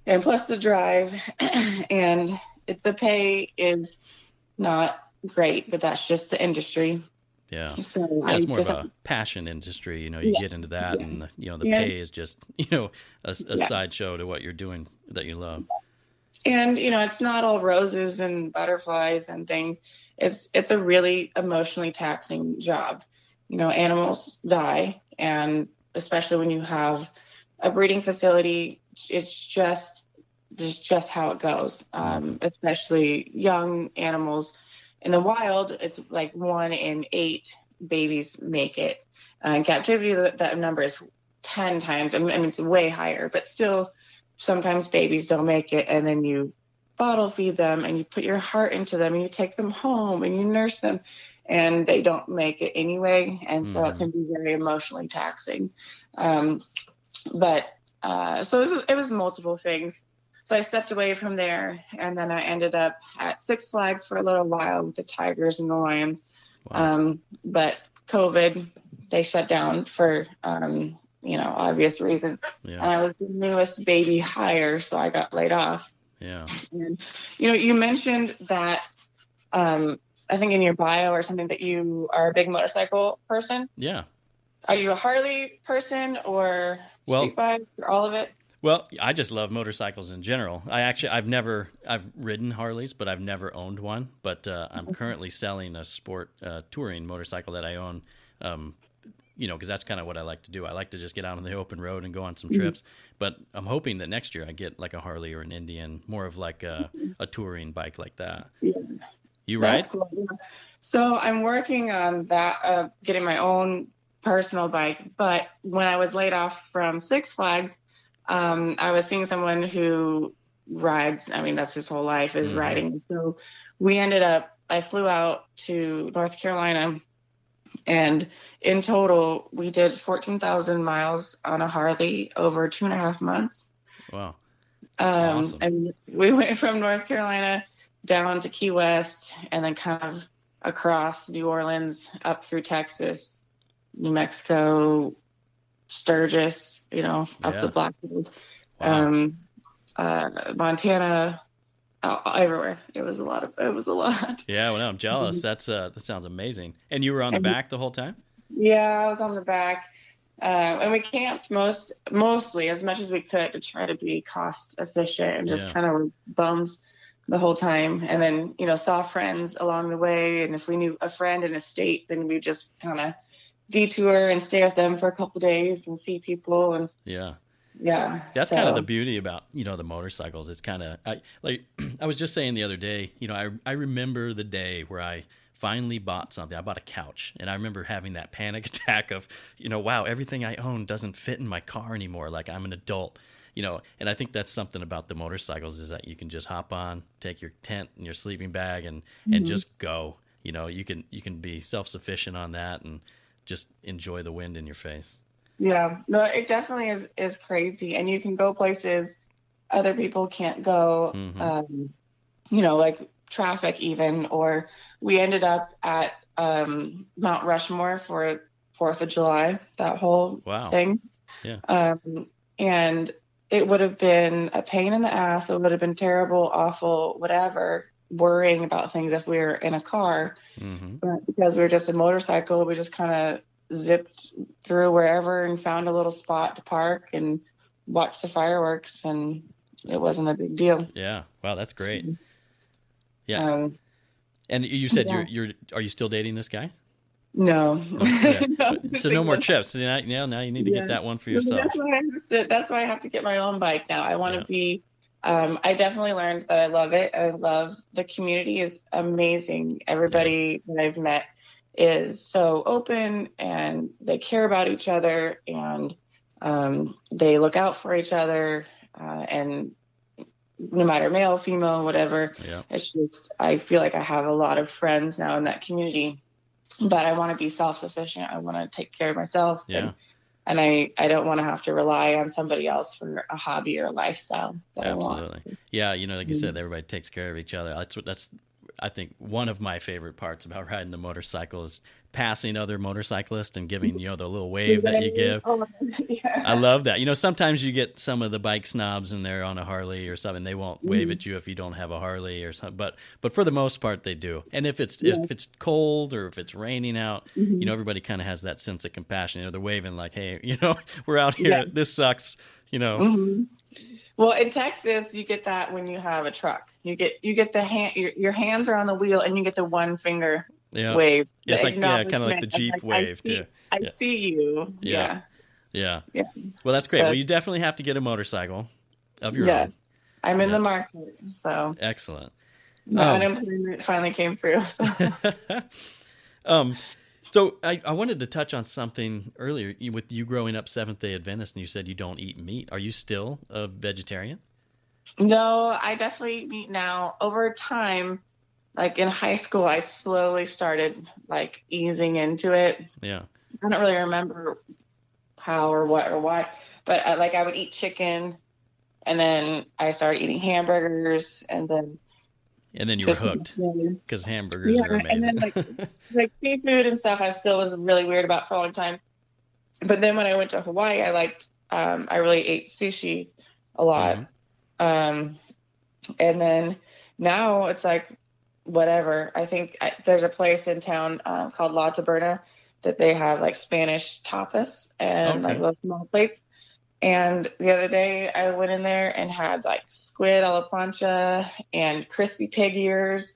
And plus the drive, and the pay is not great, but that's just the industry. Yeah. So it's more of a passion industry. You get into that, and the pay is just a sideshow to what you're doing that you love. And it's not all roses and butterflies and things. It's a really emotionally taxing job. Animals die, and especially when you have a breeding facility, it's just how it goes. Especially young animals in the wild, it's like 1 in 8 babies make it. In captivity, that number is 10 times. I mean, it's way higher, but still, sometimes babies don't make it, and then you bottle feed them, and you put your heart into them, and you take them home, and you nurse them, and they don't make it anyway. And so it can be very emotionally taxing. So it was multiple things. So I stepped away from there, and then I ended up at Six Flags for a little while with the tigers and the lions. Wow. But COVID, they shut down for, obvious reasons. Yeah. And I was the newest baby hire, so I got laid off. Yeah. And, you mentioned that, I think in your bio or something, that you are a big motorcycle person. Yeah. Are you a Harley person or street bike or all of it? Well, I just love motorcycles in general. I've ridden Harleys, but I've never owned one. But I'm currently selling a sport touring motorcycle that I own, because that's kind of what I like to do. I like to just get out on the open road and go on some trips. But I'm hoping that next year I get like a Harley or an Indian, more of like a touring bike like that. Yeah. You ride? That's cool. Yeah. So I'm working on that, getting my own personal bike. But when I was laid off from Six Flags, I was seeing someone who rides. I mean, that's his whole life is riding. So I flew out to North Carolina, and in total, we did 14,000 miles on a Harley over 2.5 months. Wow. Awesome. And we went from North Carolina down to Key West, and then kind of across New Orleans, up through Texas, New Mexico, Sturgis, up the Black Hills, wow. Montana, everywhere. It was a lot. Yeah, well, I'm jealous. That sounds amazing. And you were on the back the whole time? Yeah, I was on the back. And we camped mostly as much as we could to try to be cost efficient, and just kind of were bums the whole time. And then, saw friends along the way. And if we knew a friend in a state, then we just kind of detour and stay with them for a couple days and see people. And that's kind of the beauty about the motorcycles. It's kind of I was just saying the other day, I remember the day where I finally bought something. I bought a couch, and I remember having that panic attack of wow, everything I own doesn't fit in my car anymore, like I'm an adult. And I think that's something about the motorcycles, is that you can just hop on, take your tent and your sleeping bag, and just go. You can be self-sufficient on that and just enjoy the wind in your face. Yeah, no, it definitely is crazy, and you can go places other people can't go. Like traffic even. Or we ended up at Mount Rushmore for 4th of July, that whole thing. Yeah. And it would have been a pain in the ass. It would have been terrible, awful, whatever, worrying about things if we were in a car. But because we were just a motorcycle, we just kind of zipped through wherever and found a little spot to park and watch the fireworks, and it wasn't a big deal. Yeah. Wow, that's great. Yeah. And you said are you still dating this guy? No. Oh, yeah. No, So no more chips. So now you need to get that one for yourself. That's why I have to get my own bike now. I want to Yeah. be. I definitely learned that I love it. I love the community is amazing. Everybody that I've met is so open and they care about each other and they look out for each other. And no matter male, female, whatever, Yeah. it's just I feel like I have a lot of friends now in that community. But I want to be self-sufficient. I want to take care of myself. Yeah. And I don't want to have to rely on somebody else for a hobby or a lifestyle that Absolutely. I want. Yeah. Like you said, everybody takes care of each other. That's I think one of my favorite parts about riding the motorcycle is passing other motorcyclists and giving, the little wave that you give. Oh, yeah. I love that. Sometimes you get some of the bike snobs and they're on a Harley or something. They won't wave at you if you don't have a Harley or something. But for the most part, they do. And if it's cold or if it's raining out, everybody kind of has that sense of compassion. They're waving like, hey, we're out here. Yeah. This sucks. Well, in Texas, you get that when you have a truck. You get the hand. Your hands are on the wheel, and you get the one finger wave. Yeah, it's like kind of like the Jeep wave too. I see you. Yeah. Well, that's great. Well, you definitely have to get a motorcycle of your own. I'm in the market. So excellent. Unemployment finally came through. So. So I wanted to touch on something earlier with you growing up Seventh-day Adventist, and you said you don't eat meat. Are you still a vegetarian? No, I definitely eat meat now. Over time, like in high school, I slowly started like easing into it. Yeah. I don't really remember how or what or why, but I would eat chicken, and then I started eating hamburgers, and then you were hooked because hamburgers are amazing. And then like seafood and stuff, I still was really weird about for a long time. But then when I went to Hawaii, I really ate sushi a lot. And then now it's like whatever. I think there's a place in town called La Taberna that they have like Spanish tapas and like those small plates. And the other day I went in there and had like squid a la plancha and crispy pig ears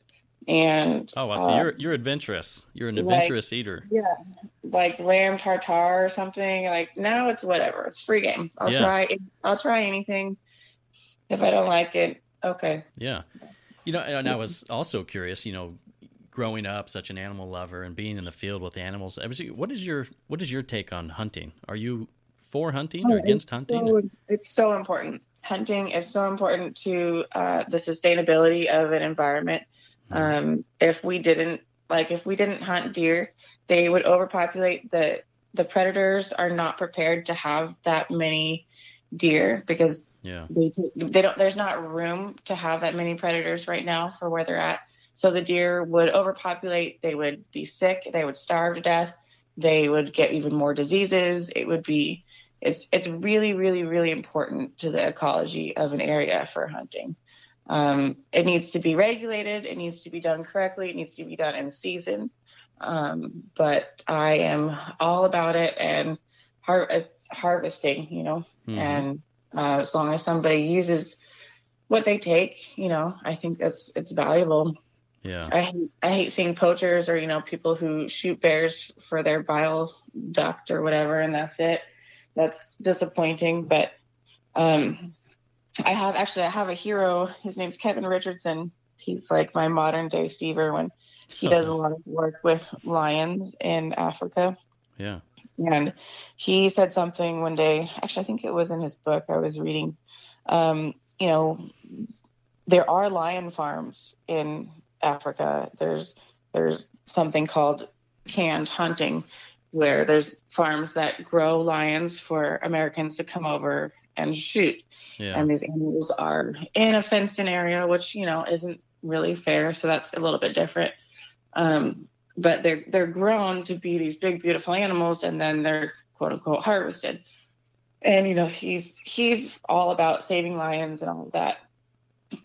and so you're adventurous. You're an adventurous eater. Yeah, like lamb tartare or something. Like now it's whatever. It's free game. I'll try anything. If I don't like it, okay. Yeah, and I was also curious. Growing up such an animal lover and being in the field with animals. What is your take on hunting? Are you for hunting or against hunting? It's so important. Hunting is so important to the sustainability of an environment. If we didn't hunt deer, they would overpopulate. The predators are not prepared to have that many deer because they don't. There's not room to have that many predators right now for where they're at. So the deer would overpopulate. They would be sick. They would starve to death. They would get even more diseases. It's really, really, really important to the ecology of an area for hunting. It needs to be regulated. It needs to be done correctly. It needs to be done in season. But I am all about it and it's harvesting, and as long as somebody uses what they take, I think it's valuable. Yeah. I hate seeing poachers or, people who shoot bears for their bile duct or whatever, and that's it. That's disappointing. But I have a hero. His name's Kevin Richardson. He's like my modern day Steve Irwin. He does a lot of work with lions in Africa. Yeah. And he said something one day, actually, I think it was in his book I was reading. There are lion farms in Africa. There's something called canned hunting, where there's farms that grow lions for Americans to come over and shoot. Yeah. And these animals are in a fenced-in area, which, isn't really fair. So that's a little bit different. But they're grown to be these big, beautiful animals, and then they're quote unquote harvested. And, he's all about saving lions and all of that.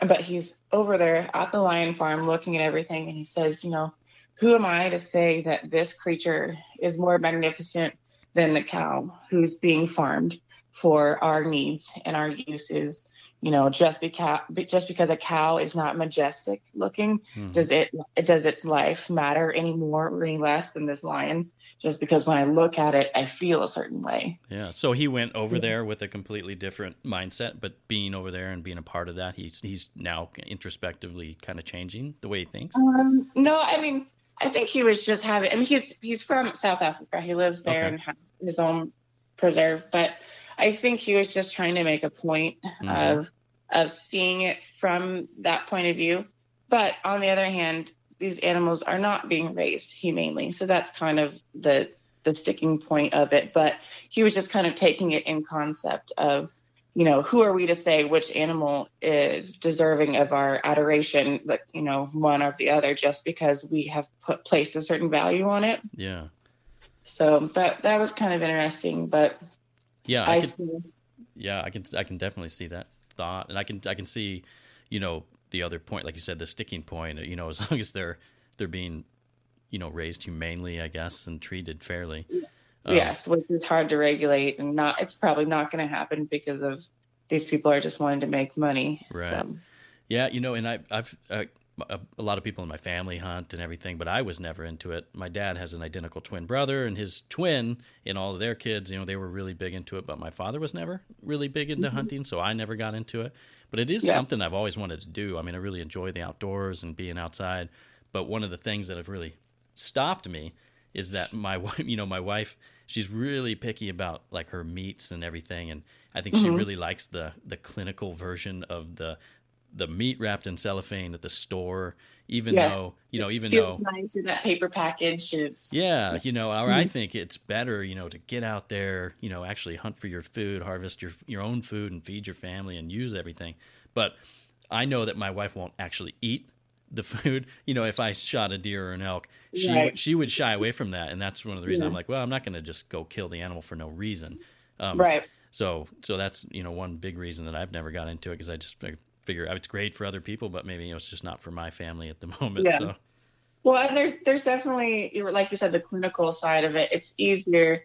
But he's over there at the lion farm looking at everything, and he says, who am I to say that this creature is more magnificent than the cow who's being farmed for our needs and our uses. Just because a cow is not majestic looking, does its life matter any more or any less than this lion? Just because when I look at it, I feel a certain way. Yeah. So he went over there with a completely different mindset, but being over there and being a part of that, he's now introspectively kind of changing the way he thinks. No, I mean, I think he was just having. I mean, he's from South Africa. He lives there and has his own preserve, but I think he was just trying to make a point of seeing it from that point of view. But on the other hand, these animals are not being raised humanely. So that's kind of the sticking point of it. But he was just kind of taking it in concept of, who are we to say which animal is deserving of our adoration, but, one or the other, just because we have placed a certain value on it. Yeah. So that was kind of interesting, but yeah, I can definitely see that thought. And I can see, the other point, like you said, the sticking point, as long as they're being, raised humanely, I guess, and treated fairly. Yes, which is hard to regulate, and it's probably not going to happen because of these people are just wanting to make money. Right. So. Yeah. And I've a lot of people in my family hunt and everything, but I was never into it. My dad has an identical twin brother, and his twin and all of their kids, they were really big into it, but my father was never really big into hunting, so I never got into it. But it is something I've always wanted to do. I mean, I really enjoy the outdoors and being outside, but one of the things that have really stopped me is that my wife, she's really picky about like her meats and everything, and I think she really likes the clinical version of the meat wrapped in cellophane at the store, even though nice with that paper package. Or I think it's better, to get out there, actually hunt for your food, harvest your own food, and feed your family and use everything. But I know that my wife won't actually eat the food. If I shot a deer or an elk, she would shy away from that, and that's one of the reasons I'm like, well, I'm not going to just go kill the animal for no reason. Right. So that's one big reason that I've never got into it, because I just figure it's great for other people, but maybe it's just not for my family at the moment. Yeah. So. Well, and there's definitely, like you said, the clinical side of it. It's easier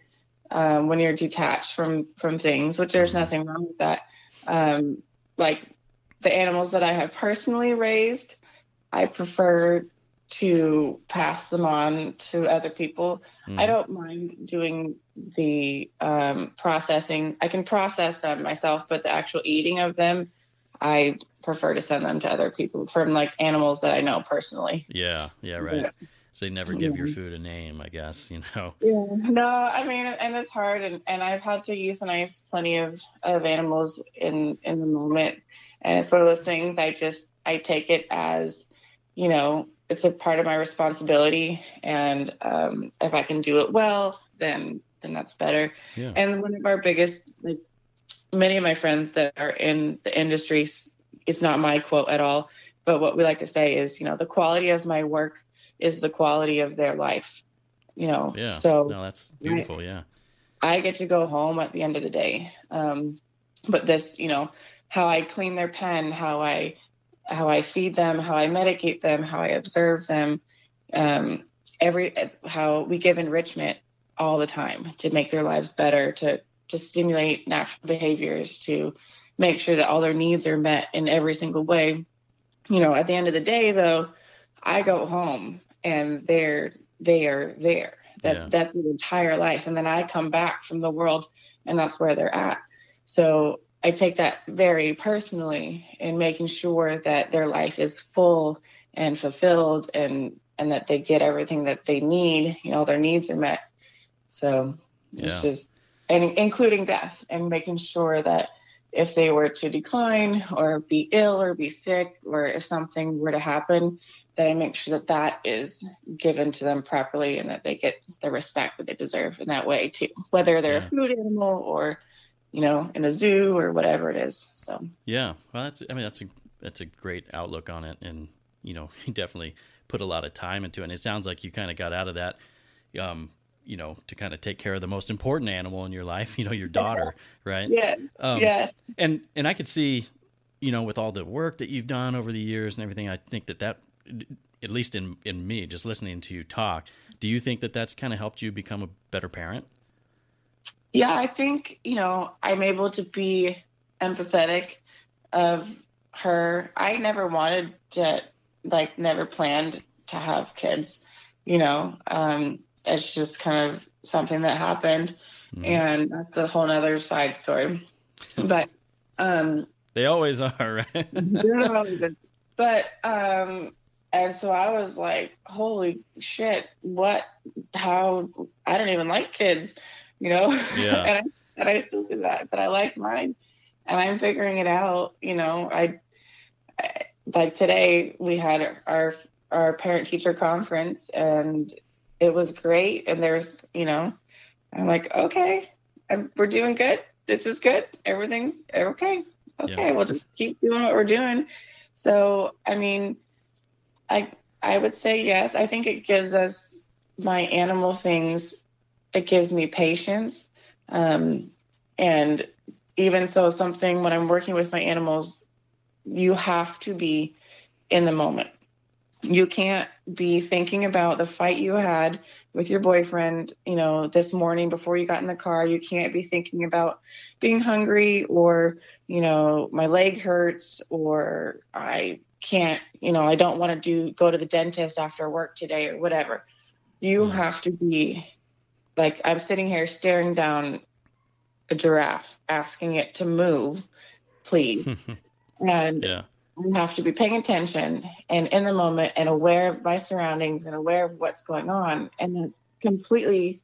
when you're detached from things, which there's nothing wrong with that. Like the animals that I have personally raised, I prefer to pass them on to other people. I don't mind doing the processing. I can process them myself, but the actual eating of them, I prefer to send them to other people from like animals that I know personally. Yeah, right. Yeah. So you never give your food a name, I guess, Yeah. No, I mean, and it's hard, and I've had to euthanize plenty of animals in the moment, and it's one of those things I take it as, it's a part of my responsibility, and if I can do it well, then that's better. Yeah. And one of our biggest, like, many of my friends that are in the industry, it's not my quote at all, but what we like to say is, the quality of my work is the quality of their life, Yeah. So no, that's beautiful. Yeah. I get to go home at the end of the day. But this, how I clean their pen, how I feed them, how I medicate them, how I observe them, how we give enrichment all the time to make their lives better, to stimulate natural behaviors, to make sure that all their needs are met in every single way. At the end of the day, though, I go home and they are there. That's their entire life. And then I come back from the world and that's where they're at. So I take that very personally in making sure that their life is full and fulfilled and that they get everything that they need, their needs are met. So it's just, and including death, and making sure that if they were to decline or be ill or be sick, or if something were to happen, that I make sure that is given to them properly and that they get the respect that they deserve in that way too, whether they're a food animal or, in a zoo or whatever it is. So, yeah, well, that's a great outlook on it. And, you definitely put a lot of time into it. And it sounds like you kind of got out of that, to kind of take care of the most important animal in your life, your daughter, right? Yeah. Yeah. And I could see, with all the work that you've done over the years and everything, I think that at least in me, just listening to you talk, do you think that that's kind of helped you become a better parent? Yeah, I think, I'm able to be empathetic of her. I never wanted to, like, never planned to have kids, it's just kind of something that happened. Mm-hmm. And that's a whole nother side story. But, They always are, right? but, and so I was like, holy shit, how, I don't even like kids, Yeah. and I still say that, but I like mine and I'm figuring it out. I like today we had our parent teacher conference and it was great. And I'm like, okay, we're doing good. This is good. Everything's okay. Okay. Yeah. We'll just keep doing what we're doing. So, I mean, I would say yes. I think it gives us my animal things. It gives me patience. And even so, something when I'm working with my animals, you have to be in the moment. You can't be thinking about the fight you had with your boyfriend, this morning before you got in the car. You can't be thinking about being hungry or, my leg hurts or I can't, I don't want to go to the dentist after work today or whatever. You have to be like, I'm sitting here staring down a giraffe, asking it to move, please. And Yeah. I have to be paying attention and in the moment and aware of my surroundings and aware of what's going on, and then completely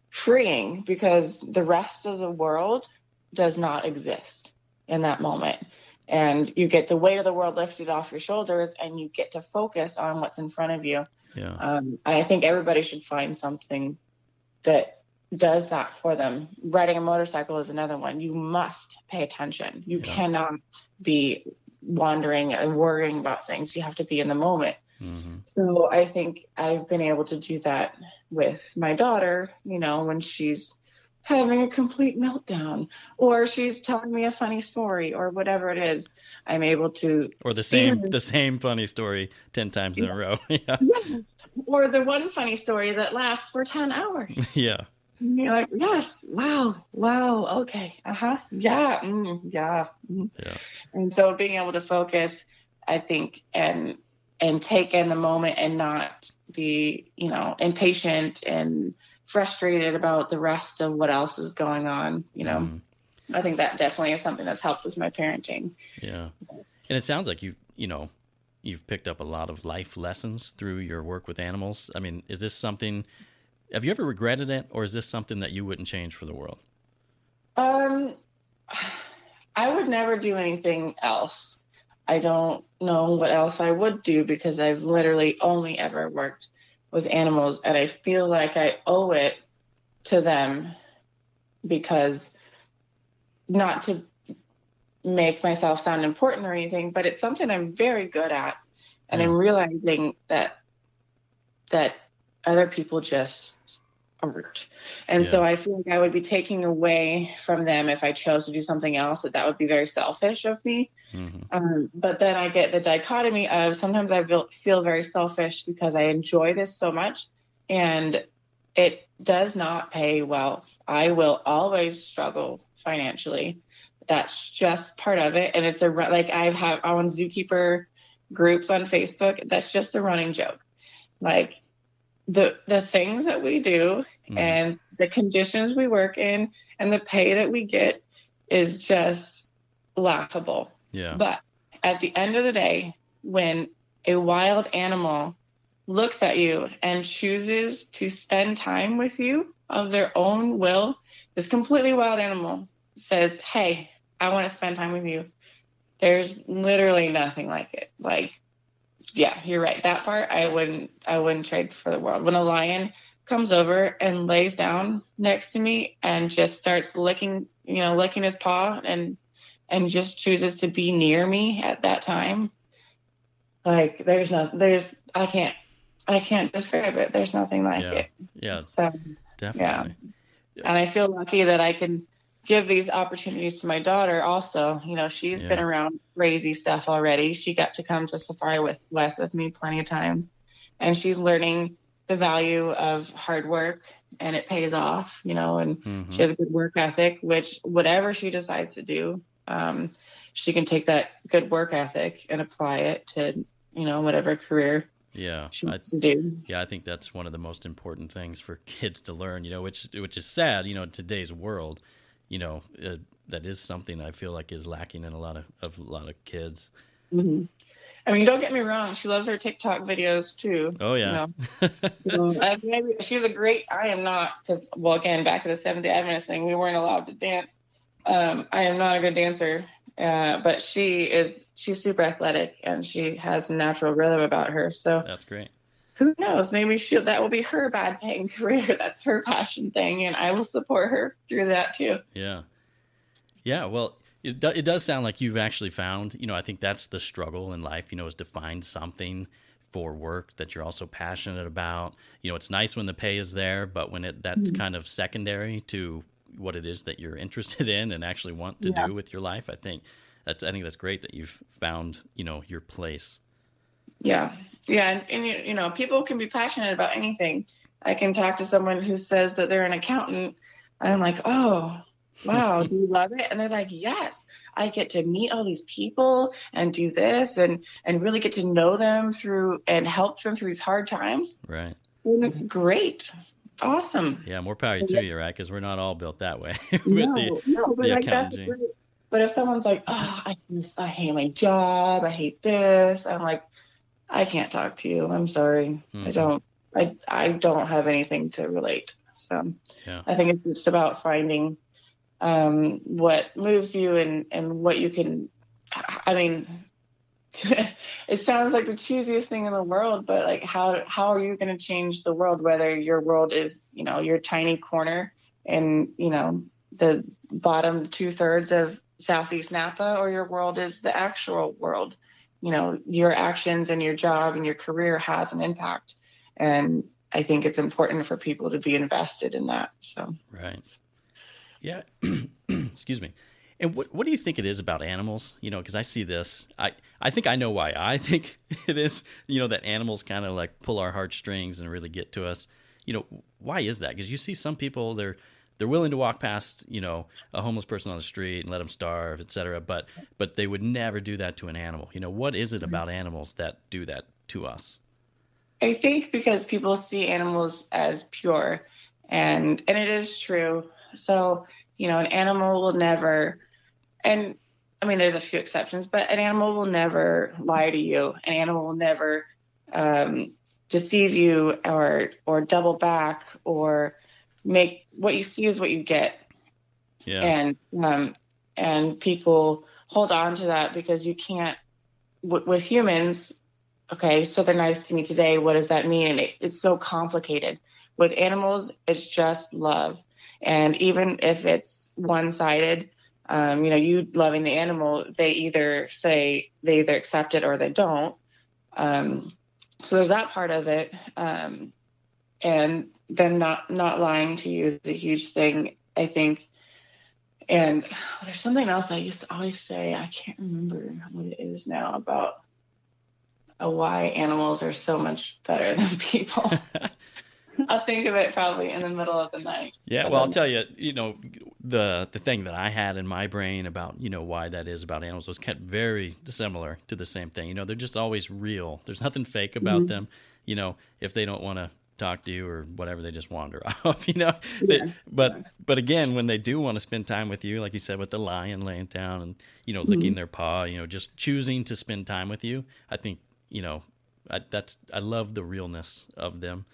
freeing because the rest of the world does not exist in that moment. And you get the weight of the world lifted off your shoulders and you get to focus on what's in front of you. Yeah. And I think everybody should find something that does that for them. Riding a motorcycle is another one. You must pay attention. You cannot be wandering and worrying about things. You have to be in the moment. Mm-hmm. So I think I've been able to do that with my daughter, when she's having a complete meltdown or she's telling me a funny story or whatever it is, I'm able to. Or the same funny story 10 times in a row. Yeah. Or the one funny story that lasts for 10 hours. Yeah. And you're like, yes, wow, okay, yeah, yeah. Yeah. And so being able to focus, I think, and take in the moment and not be, impatient and frustrated about the rest of what else is going on, I think that definitely is something that's helped with my parenting. Yeah. And it sounds like you've picked up a lot of life lessons through your work with animals. I mean, is this something, have you ever regretted it, or is this something that you wouldn't change for the world? I would never do anything else. I don't know what else I would do because I've literally only ever worked with animals, and I feel like I owe it to them, because not to make myself sound important or anything, but it's something I'm very good at, and I'm realizing that other people just aren't. And so I feel like I would be taking away from them if I chose to do something else, that would be very selfish of me. Mm-hmm. But then I get the dichotomy of sometimes I feel very selfish because I enjoy this so much and it does not pay well. I will always struggle financially. That's just part of it. And it's like I'm on zookeeper groups on Facebook. That's just a running joke. Like the things that we do and the conditions we work in and the pay that we get is just laughable. Yeah. But at the end of the day, when a wild animal looks at you and chooses to spend time with you of their own will, this completely wild animal says, hey, I want to spend time with you. There's literally nothing like it. Like, yeah, you're right. That part I wouldn't trade for the world. When a lion comes over and lays down next to me and just starts licking his paw and just chooses to be near me at that time, like I can't describe it. There's nothing like it. Yeah. So, definitely. Yeah. And I feel lucky that I can give these opportunities to my daughter also. She's been around crazy stuff already. She got to come to Safari West with me plenty of times, and she's learning the value of hard work, and it pays off, and Mm-hmm. she has a good work ethic, which whatever she decides to do, she can take that good work ethic and apply it to, whatever career Yeah, she wants to do. yeah, I think that's one of the most important things for kids to learn. Which is sad. In today's world, that is something I feel like is lacking in a lot of kids. Mm-hmm. I mean, don't get me wrong. She loves her TikTok videos too. Oh yeah. Maybe she's a great. I am not, because, well, again, back to the Seventh Day Adventist thing, we weren't allowed to dance. I am not a good dancer, but she's super athletic, and she has a natural rhythm about her. So That's great. who knows? Maybe that will be her bad paying career. That's her passion thing, and I will support her through that too. Yeah. Yeah. Well, it does sound like you've actually found. I think that's the struggle in life. Is to find something for work that you're also passionate about. It's nice when the pay is there, but when that's kind of secondary to what it is that you're interested in and actually want to do with your life. I think that's great that you've found, your place. Yeah. Yeah. And people can be passionate about anything. I can talk to someone who says that they're an accountant, and I'm like, oh, wow, do you love it? And they're like, yes, I get to meet all these people and do this and really get to know them through and help them through these hard times. Right. And it's great. Awesome. Yeah, more power to you, right? Because we're not all built that way with No, but the like, that's accounting. great. But if someone's like, oh, I hate my job, I hate this, I'm like, I can't talk to you. I'm sorry. Mm-hmm. I don't have anything to relate. So Yeah. I think it's just about finding what moves you and what you can. I mean, it sounds like the cheesiest thing in the world, but like, how are you going to change the world? Whether your world is, your tiny corner in, the bottom 2/3 of Southeast Napa, or your world is the actual world. Your actions and your job and your career has an impact, and I think it's important for people to be invested in that. So Right. Yeah. Excuse me. And what do you think it is about animals? Because I see this. I think I know why. I think it is, that animals kind of like pull our heartstrings and really get to us. Why is that? Because you see some people, they're willing to walk past, a homeless person on the street and let them starve, et cetera. But they would never do that to an animal. What is it about animals that do that to us? I think because people see animals as pure, and it is true. So, an animal will never, and I mean, there's a few exceptions, but an animal will never lie to you. An animal will never deceive you or double back, or make what you see is what you get. Yeah. And people hold on to that because you can't, with humans. Okay, so they're nice to me today. What does that mean? And it's so complicated. With animals, it's just love. And even if it's one-sided, you loving the animal, they either accept it or they don't. So there's that part of it. And them not lying to you is a huge thing, I think. And there's something else I used to always say. I can't remember what it is now about why animals are so much better than people. I'll think of it probably in the middle of the night. Yeah, well, I'll tell you, the thing that I had in my brain about, why that is about animals was kind of very similar to the same thing. They're just always real. There's nothing fake about them. If they don't want to talk to you or whatever, they just wander off, Yeah. But again, when they do want to spend time with you, like you said, with the lion laying down and, licking their paw, just choosing to spend time with you, I think, I love the realness of them.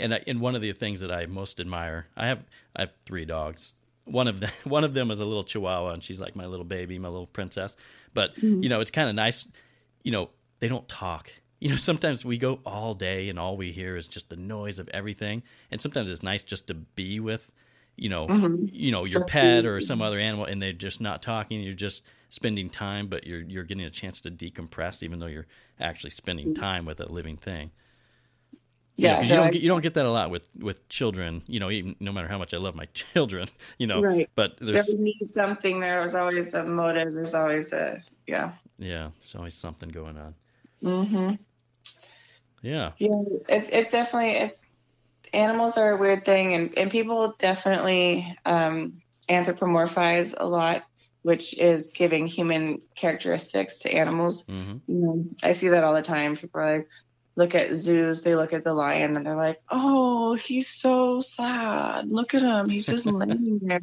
And one of the things that I most admire, I have 3 dogs. One of them is a little Chihuahua, and she's like my little baby, my little princess. But it's kind of nice. They don't talk. Sometimes we go all day, and all we hear is just the noise of everything. And sometimes it's nice just to be with, your pet or some other animal, and they're just not talking. You're just spending time, but you're getting a chance to decompress, even though you're actually spending time with a living thing. Yeah, because you don't get that a lot with children. Even no matter how much I love my children, Right. But there needs something. There's always a motive. There's always Yeah, there's always something going on. Mm-hmm. Yeah. Yeah, it's definitely animals are a weird thing, and people definitely anthropomorphize a lot, which is giving human characteristics to animals. I see that all the time. People are like, look at zoos, they look at the lion and they're like, oh, he's so sad. Look at him. He's just laying there.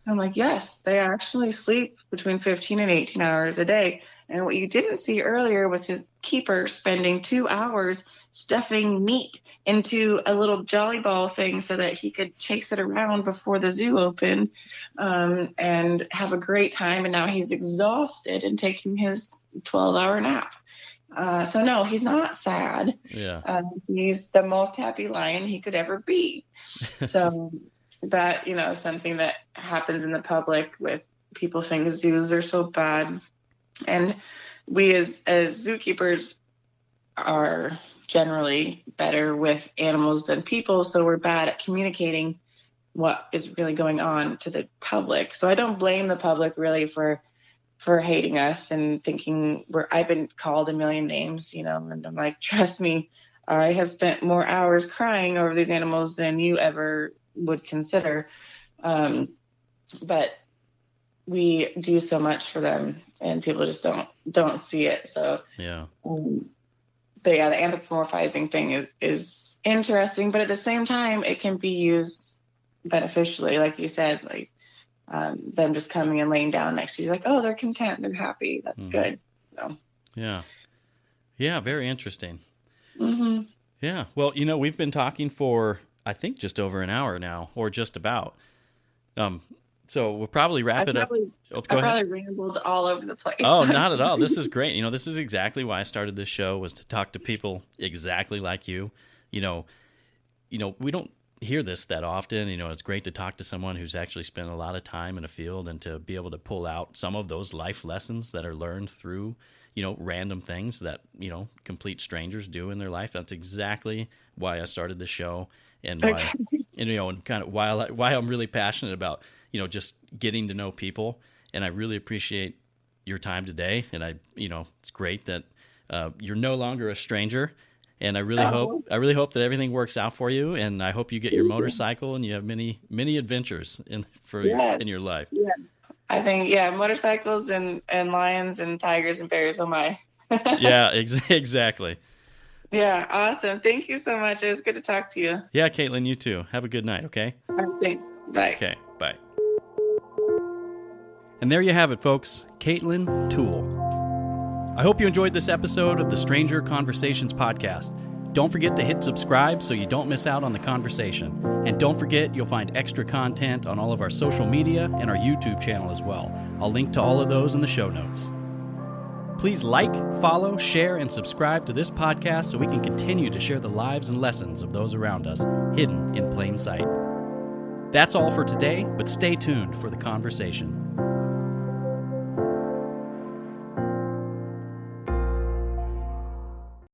I'm like, yes, they actually sleep between 15 and 18 hours a day. And what you didn't see earlier was his keeper spending 2 hours stuffing meat into a little jolly ball thing so that he could chase it around before the zoo opened, and have a great time. And now he's exhausted and taking his 12-hour nap. So no, he's not sad. Yeah. He's the most happy lion he could ever be. So that, is something that happens in the public with people think zoos are so bad. And we as zookeepers are generally better with animals than people. So we're bad at communicating what is really going on to the public. So I don't blame the public really for hating us and thinking I've been called a million names, and I'm like, trust me, I have spent more hours crying over these animals than you ever would consider. But we do so much for them and people just don't see it. So yeah. The anthropomorphizing thing is interesting, but at the same time, it can be used beneficially. Like you said, like, them just coming and laying down next to you, like, oh, they're content, they're happy, that's good. So. Yeah, very interesting. Yeah, well, we've been talking for I think just over an hour now, or just about, so we'll probably wrap it up. I probably rambled all over the place. Oh, not at all. This is great. This is exactly why I started this show, was to talk to people exactly like you. We don't hear this that often. It's great to talk to someone who's actually spent a lot of time in a field and to be able to pull out some of those life lessons that are learned through, random things that, complete strangers do in their life. That's exactly why I started the show, and why, and kind of why I'm really passionate about, just getting to know people. And I really appreciate your time today. And it's great that you're no longer a stranger. And I really hope that everything works out for you. And I hope you get your motorcycle and you have many, many adventures in your life. Yeah, I think motorcycles and lions and tigers and bears. Oh my. Yeah, exactly. Yeah, awesome. Thank you so much. It was good to talk to you. Yeah, Katelyn, you too. Have a good night. Okay. Thanks. Bye. Okay. Bye. And there you have it, folks. Katelyn Toole. I hope you enjoyed this episode of the Stranger Conversations podcast. Don't forget to hit subscribe so you don't miss out on the conversation. And don't forget, you'll find extra content on all of our social media and our YouTube channel as well. I'll link to all of those in the show notes. Please like, follow, share, and subscribe to this podcast so we can continue to share the lives and lessons of those around us, hidden in plain sight. That's all for today, but stay tuned for the conversation.